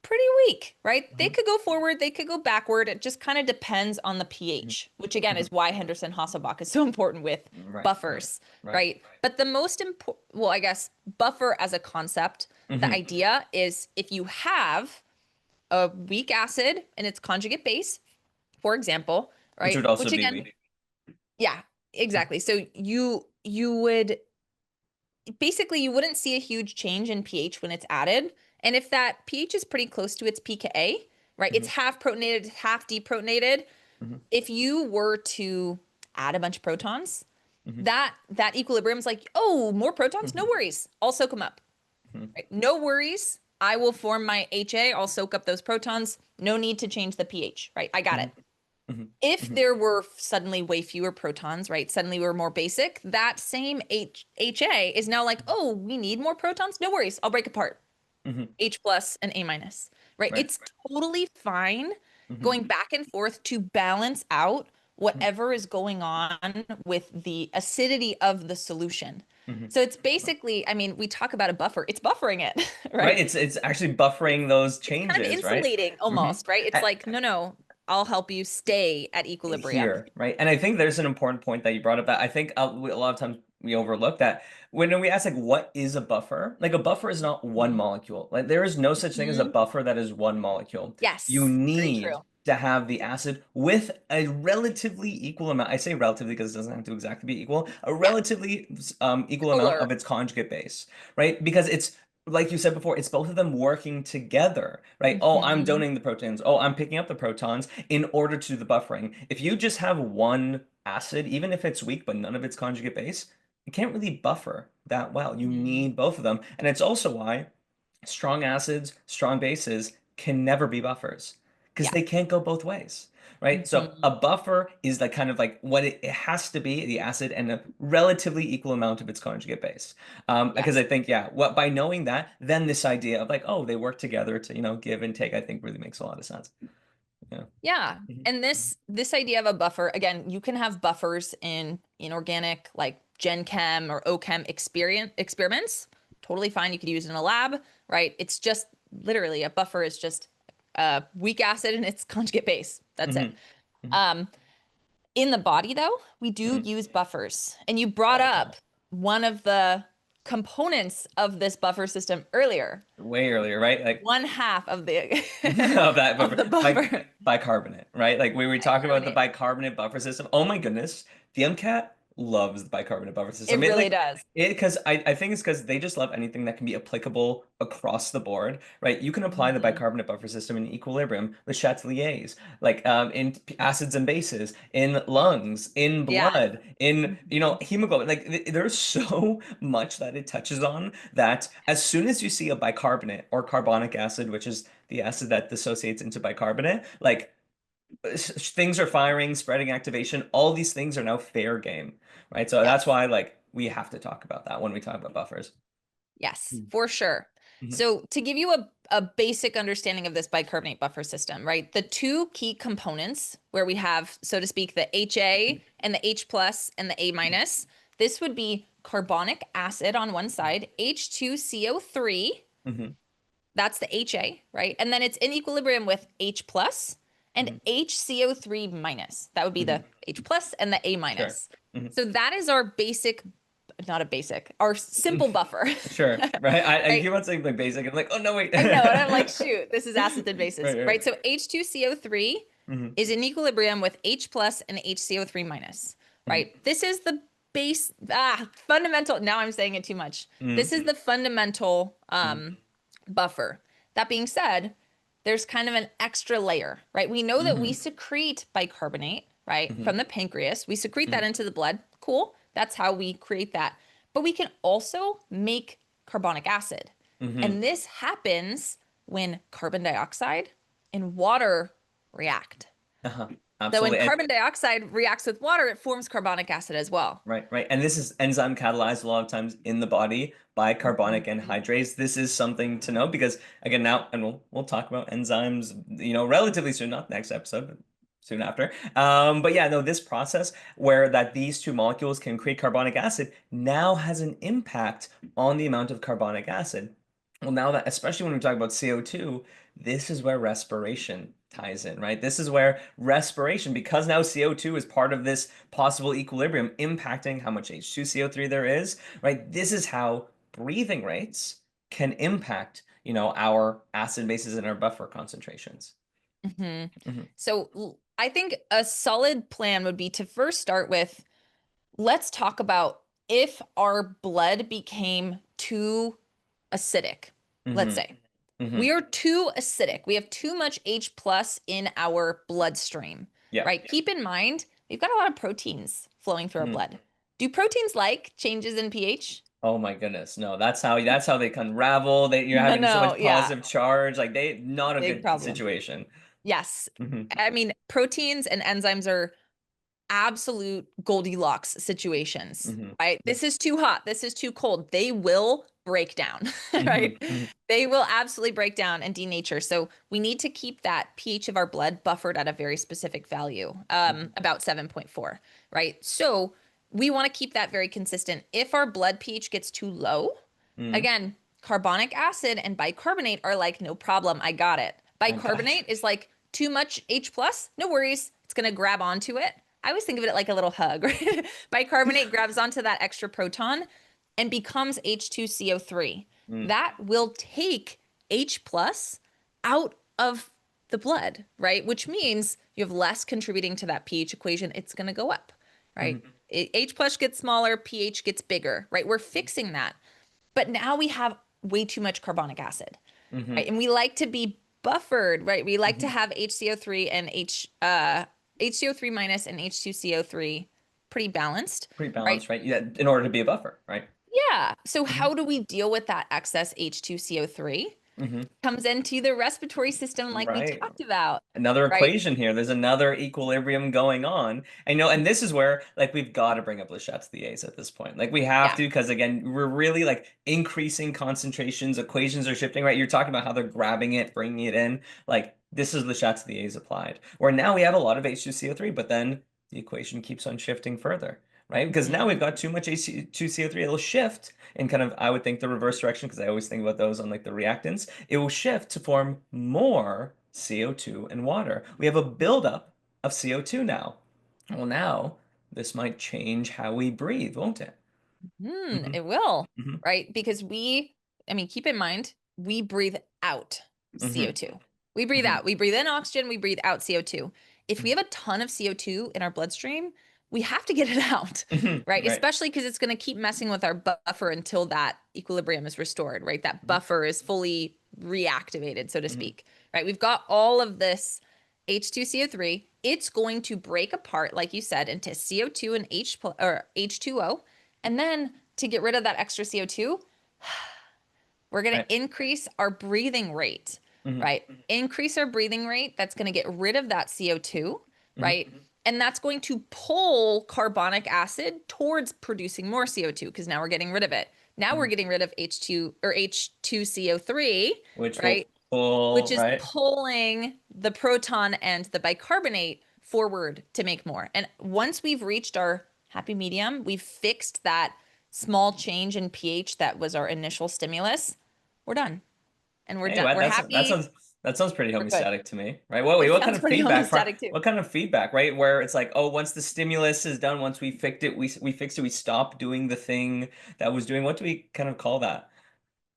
pretty weak, right? They Mhm. could go forward, they could go backward. It just kind of depends on the Mhm. pH, which again Mhm. is why Henderson Hasselbalch is so important with Right, right, buffers, right. right? But the most important, well, I guess buffer as a concept, the Mhm. idea is if you have a weak acid and its conjugate base, for example, Which right? would also Which be again, weak. yeah, exactly. So you would basically you wouldn't see a huge change in pH when it's added. And if that pH is pretty close to its pKa, right? It's Mhm. half protonated, half deprotonated. Mhm. If you were to add a bunch of protons, Mhm. that equilibrium is like, oh, more protons? No Mhm. worries. I'll soak them up. Mhm. Right? No worries. I will form my HA. I'll soak up those protons. No need to change the pH, right? I got it. Mhm. Mhm. If Mhm. there were suddenly way fewer protons, right? Suddenly we're more basic, that same HA is now like, oh, we need more protons? No worries. I'll break apart. Mhm. H plus and A minus, right? Right. It's totally fine Mhm. going back and forth to balance out Mhm. whatever is going on with the acidity of the solution. Mhm. So it's basically, I mean, we talk about a buffer, it's buffering it, Right. right? It's actually buffering those It's kind of changes, right? insulating Mhm. almost, right? It's A- like, no, I'll help you stay at equilibrium. Here, right? And I think there's an important point that you brought up that I think a lot of times we overlook that when we ask like what is a buffer? Like a buffer is not one molecule. Like there is no such thing as a Mhm. buffer that is one molecule. You Yes, very true. need to have the acid with a relatively equal amount. I say relatively because it doesn't have to exactly be equal. A Yeah, relatively equal amount polar. of its conjugate base, right? Because it's like you said before, it's both of them working together, right? Oh, I'm Mhm. donating the protons. Oh, I'm picking up the protons in order to do the buffering. If you just have one acid, even if it's weak but none of its conjugate base, it can't really buffer that well. You Mhm. need both of them. And it's also why strong acids, strong bases can never be buffers because Yeah. they can't go both ways, right? So a buffer is like kind of like what it has to be, the acid and a relatively equal amount of its conjugate base. Because I Yes. think, yeah, what by knowing that, then this idea of like, oh, they work together to, give and take, I think really makes a lot of sense. Yeah. Yeah. Mhm. And this idea of a buffer, again, you can have buffers in inorganic like Gen Chem or OChem experiments. Totally fine. You could use it in a lab, right? It's just literally a buffer is just a weak acid and its conjugate base. That's it. Mhm. Um, in the body though, we do Mhm. use buffers. And you brought All the time. up one of the components of this buffer system earlier. Way earlier, right? Like One half of the of that of buffer, the buffer. bicarbonate, right? Like we were talking about the Bicarbonate. bicarbonate buffer system. Oh my goodness, the MCAT loves the bicarbonate buffer system. It really does. Because I think it's because they just love anything that can be applicable across the board, right? You can apply the Mhm. bicarbonate buffer system in equilibrium with Chatelier's, like in acids and bases, in lungs, in Yeah. blood, in Mhm. hemoglobin. Like there's so much that it touches on that as soon as you see a bicarbonate or carbonic acid, which is the acid that dissociates into bicarbonate, like things are firing, spreading activation, all these things are now fair game, right? So that's Yes. why like we have to talk about that when we talk about buffers. Yes, for sure. Mhm. So to give you a basic understanding of this bicarbonate buffer system, right? The two key components where we have, so to speak, the HA and the H plus and the A minus, this would be carbonic acid on one side, H2CO3, Mhm. that's the HA, right? And then it's in equilibrium with H plus and Mhm. HCO3 minus. That would be the Mhm. H plus and the A Sure. minus. Mhm. So that is our basic, not a basic, our simple buffer. Sure. Right. I Right? keep on saying like basic. I'm like, oh no, wait. I know, and I'm like, shoot, this is acids and bases, Right, right. right? So H2CO3 Mhm. is in equilibrium with H plus and HCO3 minus, Mhm. right? This is the base, fundamental. Now I'm saying it too much. This is Mhm. the fundamental Mhm. buffer. That being said, there's kind of an extra layer, right? We know that we Mhm. secrete bicarbonate, right, Mhm. from the pancreas. We secrete that Mhm. into the blood. Cool. That's how we create that. But we can also make carbonic acid. Mhm. And this happens when carbon dioxide and water react. Uh-huh. So when Absolutely. And carbon dioxide reacts with water, it forms carbonic acid as well. right, right. And this is enzyme catalyzed a lot of times in the body by carbonic Mhm. anhydrase. This is something to know because again now, and we'll talk about enzymes, relatively soon, not next episode, but soon after. But yeah, no, this process where that these two molecules can create carbonic acid now has an impact on the amount of carbonic acid. Well, now that, especially when we talk about CO2, this is where respiration ties in, right? This is where respiration, because now CO2 is part of this possible equilibrium impacting how much H2CO3 there is, right? This is how breathing rates can impact, our acid bases and our buffer concentrations. hmm Mhm. So I think a solid plan would be to first start with, let's talk about if our blood became too acidic, let's Mhm. say. We Mhm. are too acidic. We have too much H plus in our bloodstream, Yeah. right? Keep in mind, we've got a lot of proteins flowing through our Mhm. blood. Do proteins like changes in pH? Oh my goodness. No, that's how they can unravel. You're No, having so no, much yeah, positive charge. Like not a big good problem. situation. Yes. Mhm. I mean, proteins and enzymes are absolute Goldilocks situations, Mhm. right? This is too hot. This is too cold. They will break down, right? Mhm. Mhm. They will absolutely break down and denature. So we need to keep that pH of our blood buffered at a very specific value, Mhm. about 7.4, right? So we want to keep that very consistent. If our blood pH gets too low, Mhm. again, carbonic acid and bicarbonate are like, no problem, I got it. I got you. Bicarbonate is like too much H plus, no worries. It's going to grab onto it. I always think of it like a little hug, right? Bicarbonate grabs onto that extra proton and becomes H2CO3. Mm. That will take H plus out of the blood, right? Which means you have less contributing to that pH equation. It's going to go up, right? Mhm. H plus gets smaller, pH gets bigger, right? We're fixing that. But now we have way too much carbonic acid, right? Mhm. And we like to be buffered, right? We like to Mhm. have HCO3 and HCO3 minus and H2CO3 pretty balanced, Pretty right? balanced, right? Yeah, in order to be a buffer, right? Yeah. So Mhm. how do we deal with that excess H2CO3? Mhm. Comes into the respiratory system like we Right. talked about, Another right? equation here. There's another equilibrium going on. And this is where like we've got to bring up Le Chatelier's at this point. Like we have Yeah. to, because again, we're really like increasing concentrations, equations are shifting, right? You're talking about how they're grabbing it, bringing it in. Like this is Le Chatelier's applied. Where now we have a lot of H2CO3, but then the equation keeps on shifting further, right? Because now we've got too much H2CO3, it'll shift in kind of, I would think, the reverse direction, because I always think about those on like the reactants. It will shift to form more CO2 and water. We have a buildup of CO2 now. Well, now this might change how we breathe, won't it? Hmm. It will, Hmm. right? Because keep in mind, we breathe out Hmm. CO2. We breathe Hmm. out. We breathe in oxygen, we breathe out CO2. If we have a ton of CO2 in our bloodstream, we have to get it out, right? Right. Especially because it's going to keep messing with our buffer until that equilibrium is restored, right? That buffer is fully reactivated, so to Hmm. speak, right? We've got all of this H2CO3. It's going to break apart, like you said, into CO2 and H2O. And then to get rid of that extra CO2, we're going Right. to increase our breathing rate, Hmm. right? Increase our breathing rate. That's going to get rid of that CO2, Hmm. right? And that's going to pull carbonic acid towards producing more CO2 because now we're getting rid of it. Now we're Hmm. getting rid of H2CO3, Which will right? Which pull, is right? pulling the proton and the bicarbonate forward to make more. And once we've reached our happy medium, we've fixed that small change in pH that was our initial stimulus, we're done. And we're Hey, done. wow, We're happy. that sounds pretty We're good. homeostatic to me, right? Wait, It what kind sounds of pretty feedback? homeostatic too. What kind of feedback, right? Where it's like, oh, once the stimulus is done, once we fixed it, we fixed it, we stop doing the thing that was doing. What do we kind of call that?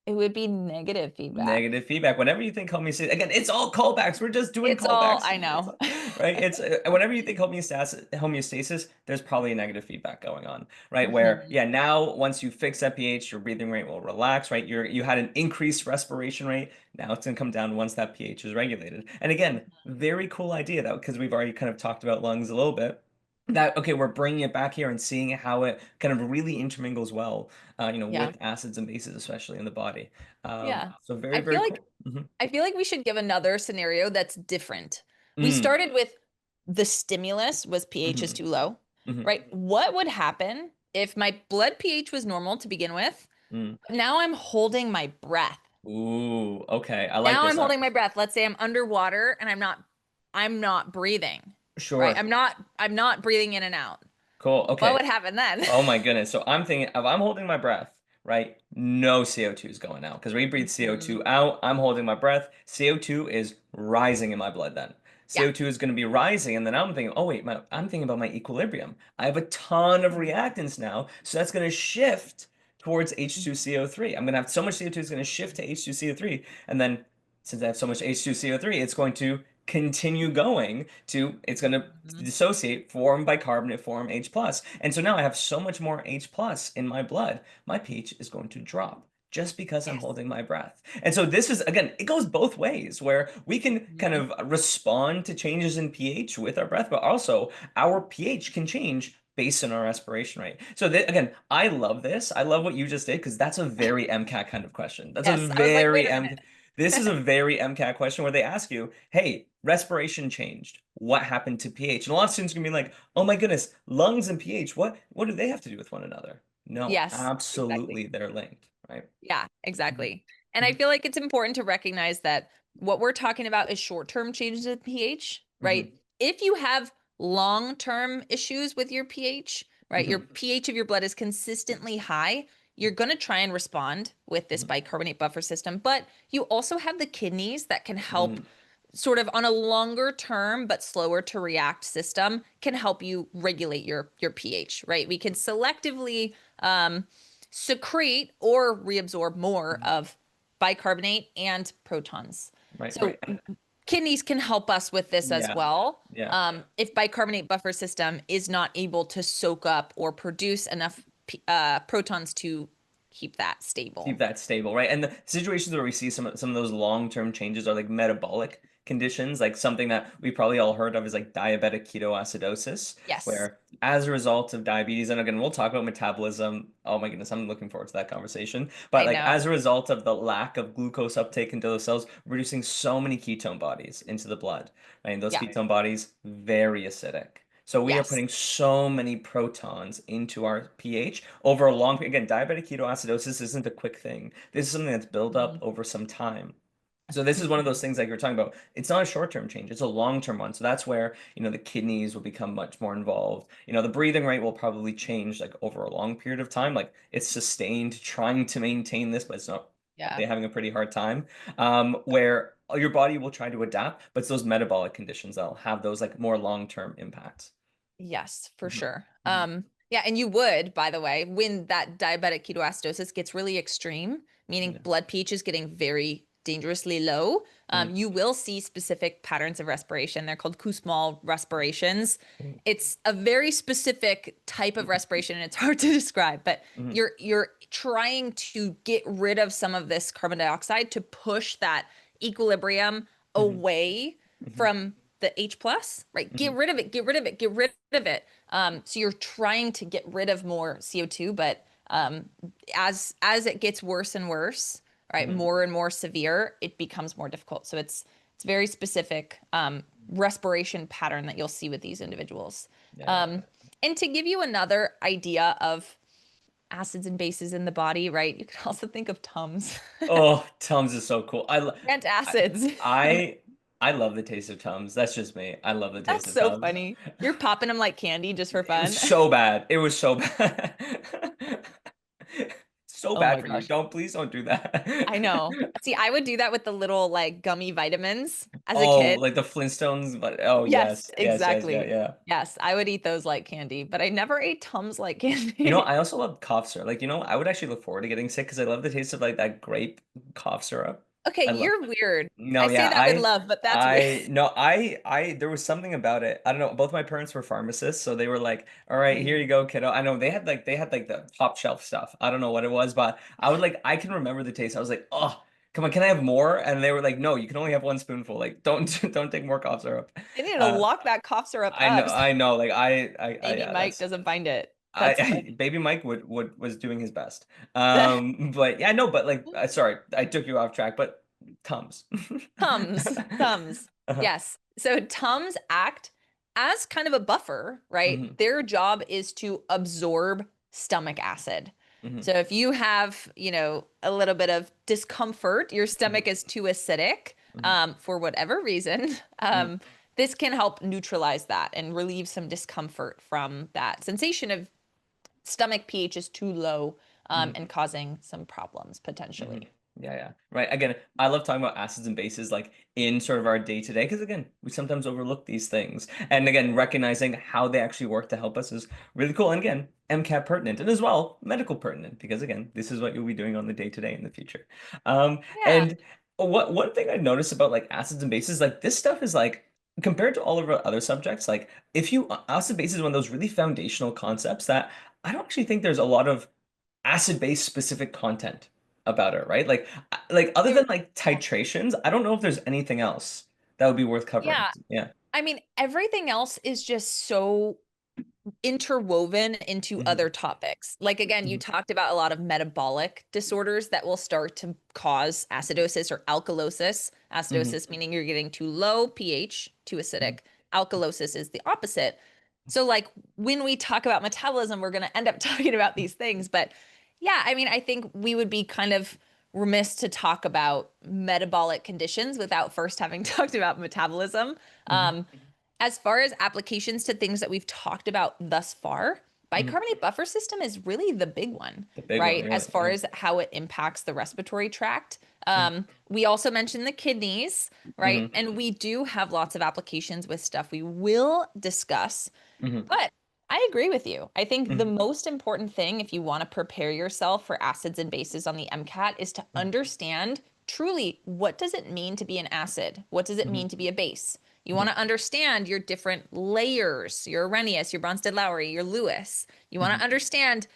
It would be negative feedback. Negative feedback. Whenever you think homeostasis, again, it's all callbacks. We're just doing It's all, callbacks, I know. right? It's whenever you think homeostasis, there's probably a negative feedback going on, right? Where Mhm. yeah, now once you fix that pH, your breathing rate will relax, right? You had an increased respiration rate. Now it's gonna come down once that pH is regulated. And again, very cool idea though, because we've already kind of talked about lungs a little bit. That okay, we're bringing it back here and seeing how it kind of really intermingles well, Yeah. with acids and bases, especially in the body. Yeah. So very, I feel very like cool. Hmm. I feel like we should give another scenario that's different. We Mm, started with the stimulus was pH is hmm. too low, Hmm. right? What would happen if my blood pH was normal to begin with? Mm. Now I'm holding my breath. Ooh, okay. I like Now I'm this. holding my breath. Let's say I'm underwater and I'm not breathing, right? Sure. I'm not breathing in and out. Cool. What Okay. would happen then? Oh my goodness. So I'm thinking if I'm holding my breath, right? No CO2 is going out because we breathe Mhm. CO2 out. I'm holding my breath. CO2 is rising in my blood then. Yeah. CO2 is going to be rising, and then I'm thinking, oh wait, I'm thinking about my equilibrium. I have a ton of reactants now, so that's going to shift towards H2CO3. I'm going to have so much CO2 is going to shift to H2CO3, and then since I have so much H2CO3, it's going to continue going to it's going to Mhm. dissociate, form bicarbonate, form H plus. And so now I have so much more H plus in my blood, my pH is going to drop just because I'm Yes. holding my breath. And so this is, again, it goes both ways where we can kind Mhm. of respond to changes in pH with our breath, but also our pH can change based on our respiration rate. So again, I love this. I love what you just did because that's a very MCAT kind of question. That's a Yes. I was like, wait very a minute. this is a very MCAT question where they ask you, hey, respiration changed. What happened to pH? And a lot of students are gonna be like, oh my goodness, lungs and pH, what do they have to do with one another? No, Yes, exactly. absolutely they're linked, right? Yeah, Mhm. exactly. And I Mhm. feel like it's important to recognize that what we're talking about is short-term changes in pH, right? Mhm. If you have long-term issues with your pH, right? Your Mhm. pH of your blood is consistently high, you're going to try and respond with this Mhm. bicarbonate buffer system, but you also have the kidneys that can help Mhm. sort of on a longer term but slower to react system can help you regulate your pH, right? We can selectively secrete or reabsorb more Mhm. of bicarbonate and protons. Right, So right. kidneys can help us with this as Yeah, well. yeah. If bicarbonate buffer system is not able to soak up or produce enough protons to keep that Keep stable. that stable, right? And the situations where we see some of those long-term changes are like metabolic conditions, like something that we probably all heard of is like diabetic ketoacidosis, Yes, where as a result of diabetes, and again, we'll talk about metabolism. Oh my goodness, I'm looking forward to that conversation. But I like know. as a result of the lack of glucose uptake into those cells, reducing so many ketone bodies into the blood, right? And those Yeah. ketone bodies, very acidic. So we are Yes. putting so many protons into our pH over a long, again, diabetic ketoacidosis isn't a quick thing. This is something that's built up Mhm. over some time. So this is one of those things like you're talking about. It's not a short-term change, it's a long-term one. So that's where, the kidneys will become much more involved. The breathing rate will probably change like over a long period of time. Like it's sustained trying to maintain this, but it's not Yeah. they're having a pretty hard time. Where your body will try to adapt, but it's those metabolic conditions that'll have those like more long-term impacts. Yes, for Mhm, sure. mhm, Yeah, and you would, by the way, when that diabetic ketoacidosis gets really extreme, meaning yeah, blood pH is getting very dangerously low, mhm, you will see specific patterns of respiration. They're called Kussmaul respirations. mhm, It's a very specific type of respiration, and it's hard to describe, but mhm, you're trying to get rid of some of this carbon dioxide to push that equilibrium mhm, away mhm, from the H plus, right? Get mhm, rid of it, get rid of it, get rid of it. So you're trying to get rid of more CO2, but as it gets worse and worse, right, mhm. more and more severe, it becomes more difficult. So it's very specific respiration pattern that you'll see with these individuals. Yeah, yeah. Um, and to give you another idea of acids and bases in the body, right? You can also think of Tums Oh, Tums is so cool. and I acids. I I love the taste of Tums. That's just me. I love the taste That's of so Tums. funny. You're popping them like candy just for It was fun. so bad. It was so bad. So Oh bad my for you. gosh. Please don't do that. I know. See, I would do that with the little like gummy vitamins as a Oh, kid. like the Flintstones, but oh Yes, yes, yes, yes, yeah, exactly. yeah. Yes, I would eat those like candy, but I never ate Tums like I candy. also love cough syrup. Like, I would actually look forward to getting sick because I love the taste of like that grape cough syrup. Okay, I love. you're weird. No, I say yeah, that with love, but that's weird. no, there was something about it. I don't know. Both my parents were pharmacists, so they were like, "All right, here you Mm. go, kiddo." I know they had like the top shelf stuff. I don't know what it was, but I can remember the taste. I was like, "Oh, come on, can I have more?" And they were like, "No, you can only have one spoonful. Like, don't don't take more cough syrup." They need to Uh, lock that cough syrup I know, up so I know. Like, baby yeah, Mike doesn't find it. I, That's funny. Baby Mike was doing his best. But yeah, no, but like, sorry, I took you off track, but Tums. Tums, Tums. Uh-huh. Yes. So Tums act as kind of a buffer, right? Mhm, Their job is to absorb stomach acid. mhm, So if you have, a little bit of discomfort, your mhm, stomach is too acidic, mhm, for whatever reason, mhm, this can help neutralize that and relieve some discomfort from that sensation of stomach pH is too low, mhm, and causing some problems mhm. potentially. Yeah, yeah. Right. Again, I love talking about acids and bases like in sort of our day to day because again, we sometimes overlook these things. And again, recognizing how they actually work to help us is really cool. And again, MCAT pertinent and as well medical pertinent because again, this is what you'll be doing on the day to day in the future. Yeah. And what one thing I noticed about like acids and bases, like this stuff is like compared to all of our other subjects, like if you acid base is one of those really foundational concepts that I don't actually think there's a lot of acid-base specific content about it, right? Like other You're, than like yeah. titrations, I don't know if there's anything else that would be worth covering. Yeah. Yeah. I mean, everything else is just so interwoven into Hmm. other topics. Like again, you Hmm. talked about a lot of metabolic disorders that will start to cause acidosis or alkalosis. Hmm. Acidosis meaning you're getting too low pH, too acidic. Alkalosis is the opposite. So like when we talk about metabolism, we're going to end up talking about these things, but yeah, I mean, I think we would be kind of remiss to talk about metabolic conditions without first having talked about metabolism. Hmm. Um, as far as applications to things that we've talked about thus far, Hmm. bicarbonate buffer system is really the big one, The big one, right? yeah. As far Yeah. as how it impacts the respiratory tract. Hmm. We also mentioned the kidneys, right? Hmm. And we do have lots of applications with stuff we will discuss, Hmm. but I agree with you. I think the Hmm. most important thing, if you want to prepare yourself for acids and bases on the MCAT, is to understand truly what does it mean to be an acid? What does it Hmm. mean to be a base? You want to understand your different layers, your Arrhenius, your Brønsted Lowry, your Lewis. You want Hmm. to understand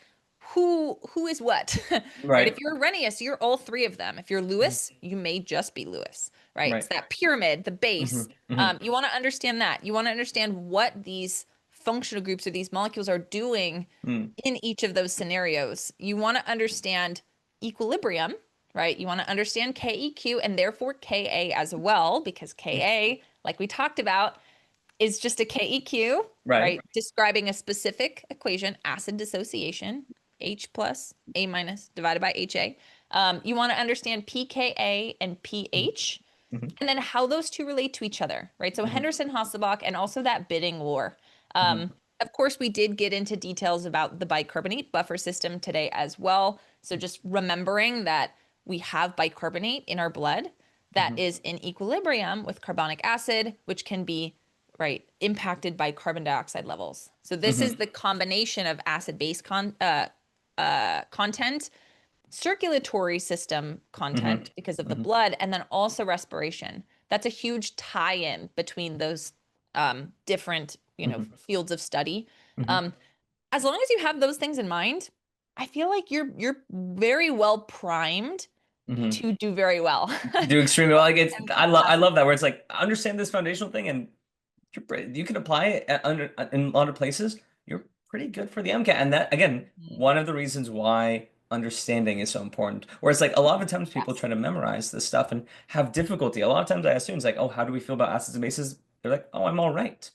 who is what, right? Right. If you're Arrhenius, you're all three of them. If you're Lewis, you may just be Lewis, right? Right. It's that pyramid, the base. You want to understand that. You want to understand what these functional groups or these molecules are doing in each of those scenarios. You want to understand equilibrium, right? You want to understand KEQ and therefore Ka as well, because Ka, like we talked about, is just a KEQ, right? Describing a specific equation, acid dissociation, H plus A minus divided by HA. You want to understand pKa and pH, and then how those two relate to each other, right? So Henderson-Hasselbalch and also that bidding war. Of course, we did get into details about the bicarbonate buffer system today as well. So just remembering that we have bicarbonate in our blood that is in equilibrium with carbonic acid, which can be impacted by carbon dioxide levels. So this is the combination of acid-base content, circulatory system content because of the blood, and then also respiration. That's a huge tie-in between those different, fields of study. As long as you have those things in mind, I feel like you're very well primed to do very well. Do extremely well. Like I love that, where it's like, understand this foundational thing and you can apply it in a lot of places. You're pretty good for the MCAT. And that, again, one of the reasons why understanding is so important. Whereas like a lot of times people try to memorize this stuff and have difficulty. A lot of times I ask students like, oh, how do we feel about acids and bases? They're like, oh, I'm all right.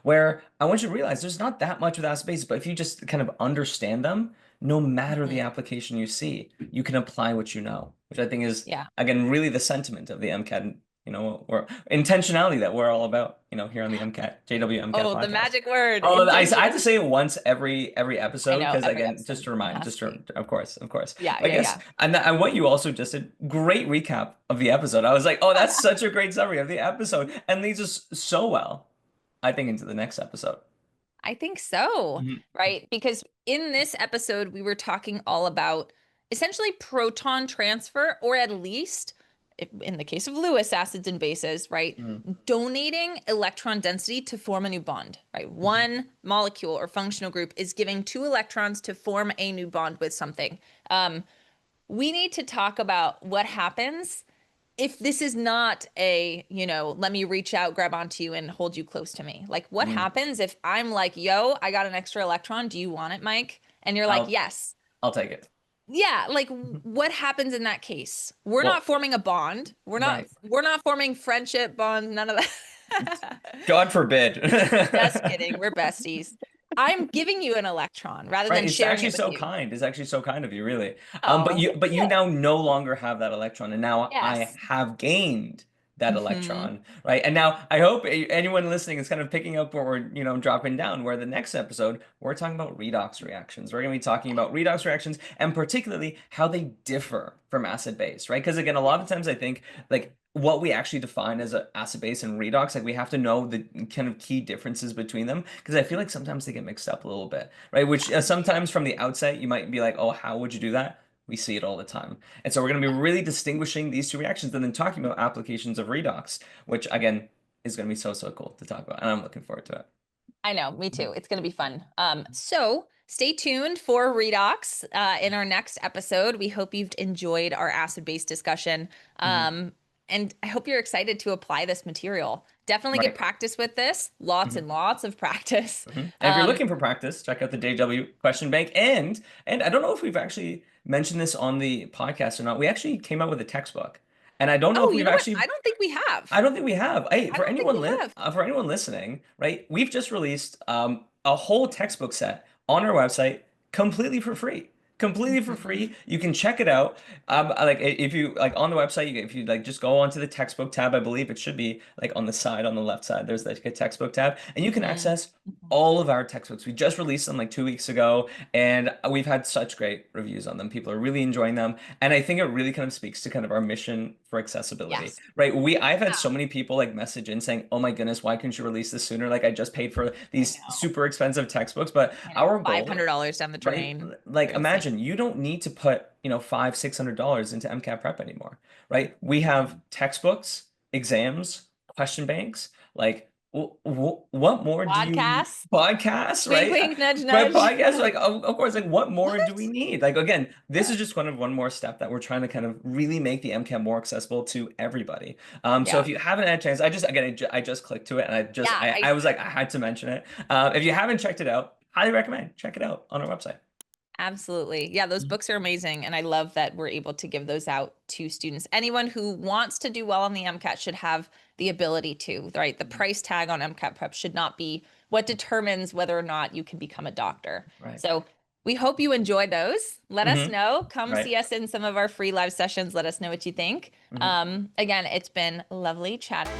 Where I want you to realize there's not that much with acid bases, but if you just kind of understand them, no matter the application you see, you can apply what you know, which I think is, again, really the sentiment of the MCAT, or intentionality that we're all about, here on the MCAT, JW MCAT podcast. The magic word. Oh, I have to say it once every episode, because again, just to remind, of course. Yeah. And what you also just did, great recap of the episode. I was like, oh, that's such a great summary of the episode, and leads us so well, I think, into the next episode. I think so, right? Because in this episode, we were talking all about essentially proton transfer, or at least, in the case of Lewis acids and bases, right? Donating electron density to form a new bond, right? One molecule or functional group is giving 2 electrons to form a new bond with something. We need to talk about what happens if this is not a, let me reach out, grab onto you and hold you close to me. Like what happens if I'm like, yo, I got an extra electron. Do you want it, Mike? And you're like, yes. I'll take it. Yeah, like what happens in that case? We're not forming a bond. We're not forming friendship bonds, none of that. God forbid. Just kidding. We're besties. I'm giving you an electron rather than sharing it with you. It's actually so kind of you, really. But you now no longer have that electron, and now I have gained that electron, right? And now I hope anyone listening is kind of picking up what we're, dropping down, where the next episode, we're talking about redox reactions. We're going to be talking about redox reactions, and particularly how they differ from acid-base, right? Because again, a lot of times I think like what we actually define as an acid-base and redox, like we have to know the kind of key differences between them, because I feel like sometimes they get mixed up a little bit, right? Which sometimes from the outset, you might be like, oh, how would you do that? We see it all the time. And so we're going to be really distinguishing these two reactions and then talking about applications of redox, which again is going to be so cool to talk about. And I'm looking forward to it. I know, me too. It's going to be fun. So stay tuned for redox in our next episode. We hope you've enjoyed our acid-base discussion. And I hope you're excited to apply this material. Definitely get practice with this. Lots and lots of practice. And if you're looking for practice, check out the JW question bank. And I don't know if we've actually mentioned this on the podcast or not. We actually came out with a textbook. And I don't know if we've actually... I don't think we have. I don't think we have. Hey, for anyone listening, right, we've just released a whole textbook set on our website completely for free. You can check it out. Like if you like on the website, if you like just go onto the textbook tab, I believe it should be like on the left side, there's like a textbook tab, and you can access all of our textbooks. We just released them like 2 weeks ago, and we've had such great reviews on them. People are really enjoying them, and I think it really kind of speaks to kind of our mission for accessibility, right? I've had so many people like message in saying, oh my goodness, why couldn't you release this sooner? Like I just paid for these super expensive textbooks, but our goal, $500 down the drain. Right? Like imagine you don't need to put $500-600 into MCAT prep anymore, right? We have textbooks, exams, question banks, like what more do you Podcasts. podcasts, Wink, right? wink, nudge, Right, nudge. podcasts, like of course, like what more do What? we need? Like again, this is just one more step that we're trying to kind of really make the MCAT more accessible to everybody. So Yeah. if you haven't had a chance, I just clicked to it and Yeah, I was like I had to mention it. If you haven't checked it out, highly recommend check it out on our website. Absolutely. Yeah, those books are amazing. And I love that we're able to give those out to students. Anyone who wants to do well on the MCAT should have the ability to, right? The price tag on MCAT prep should not be what determines whether or not you can become a doctor. Right. So we hope you enjoy those. Let us know. Come Right. see us in some of our free live sessions. Let us know what you think. Again, it's been lovely chatting.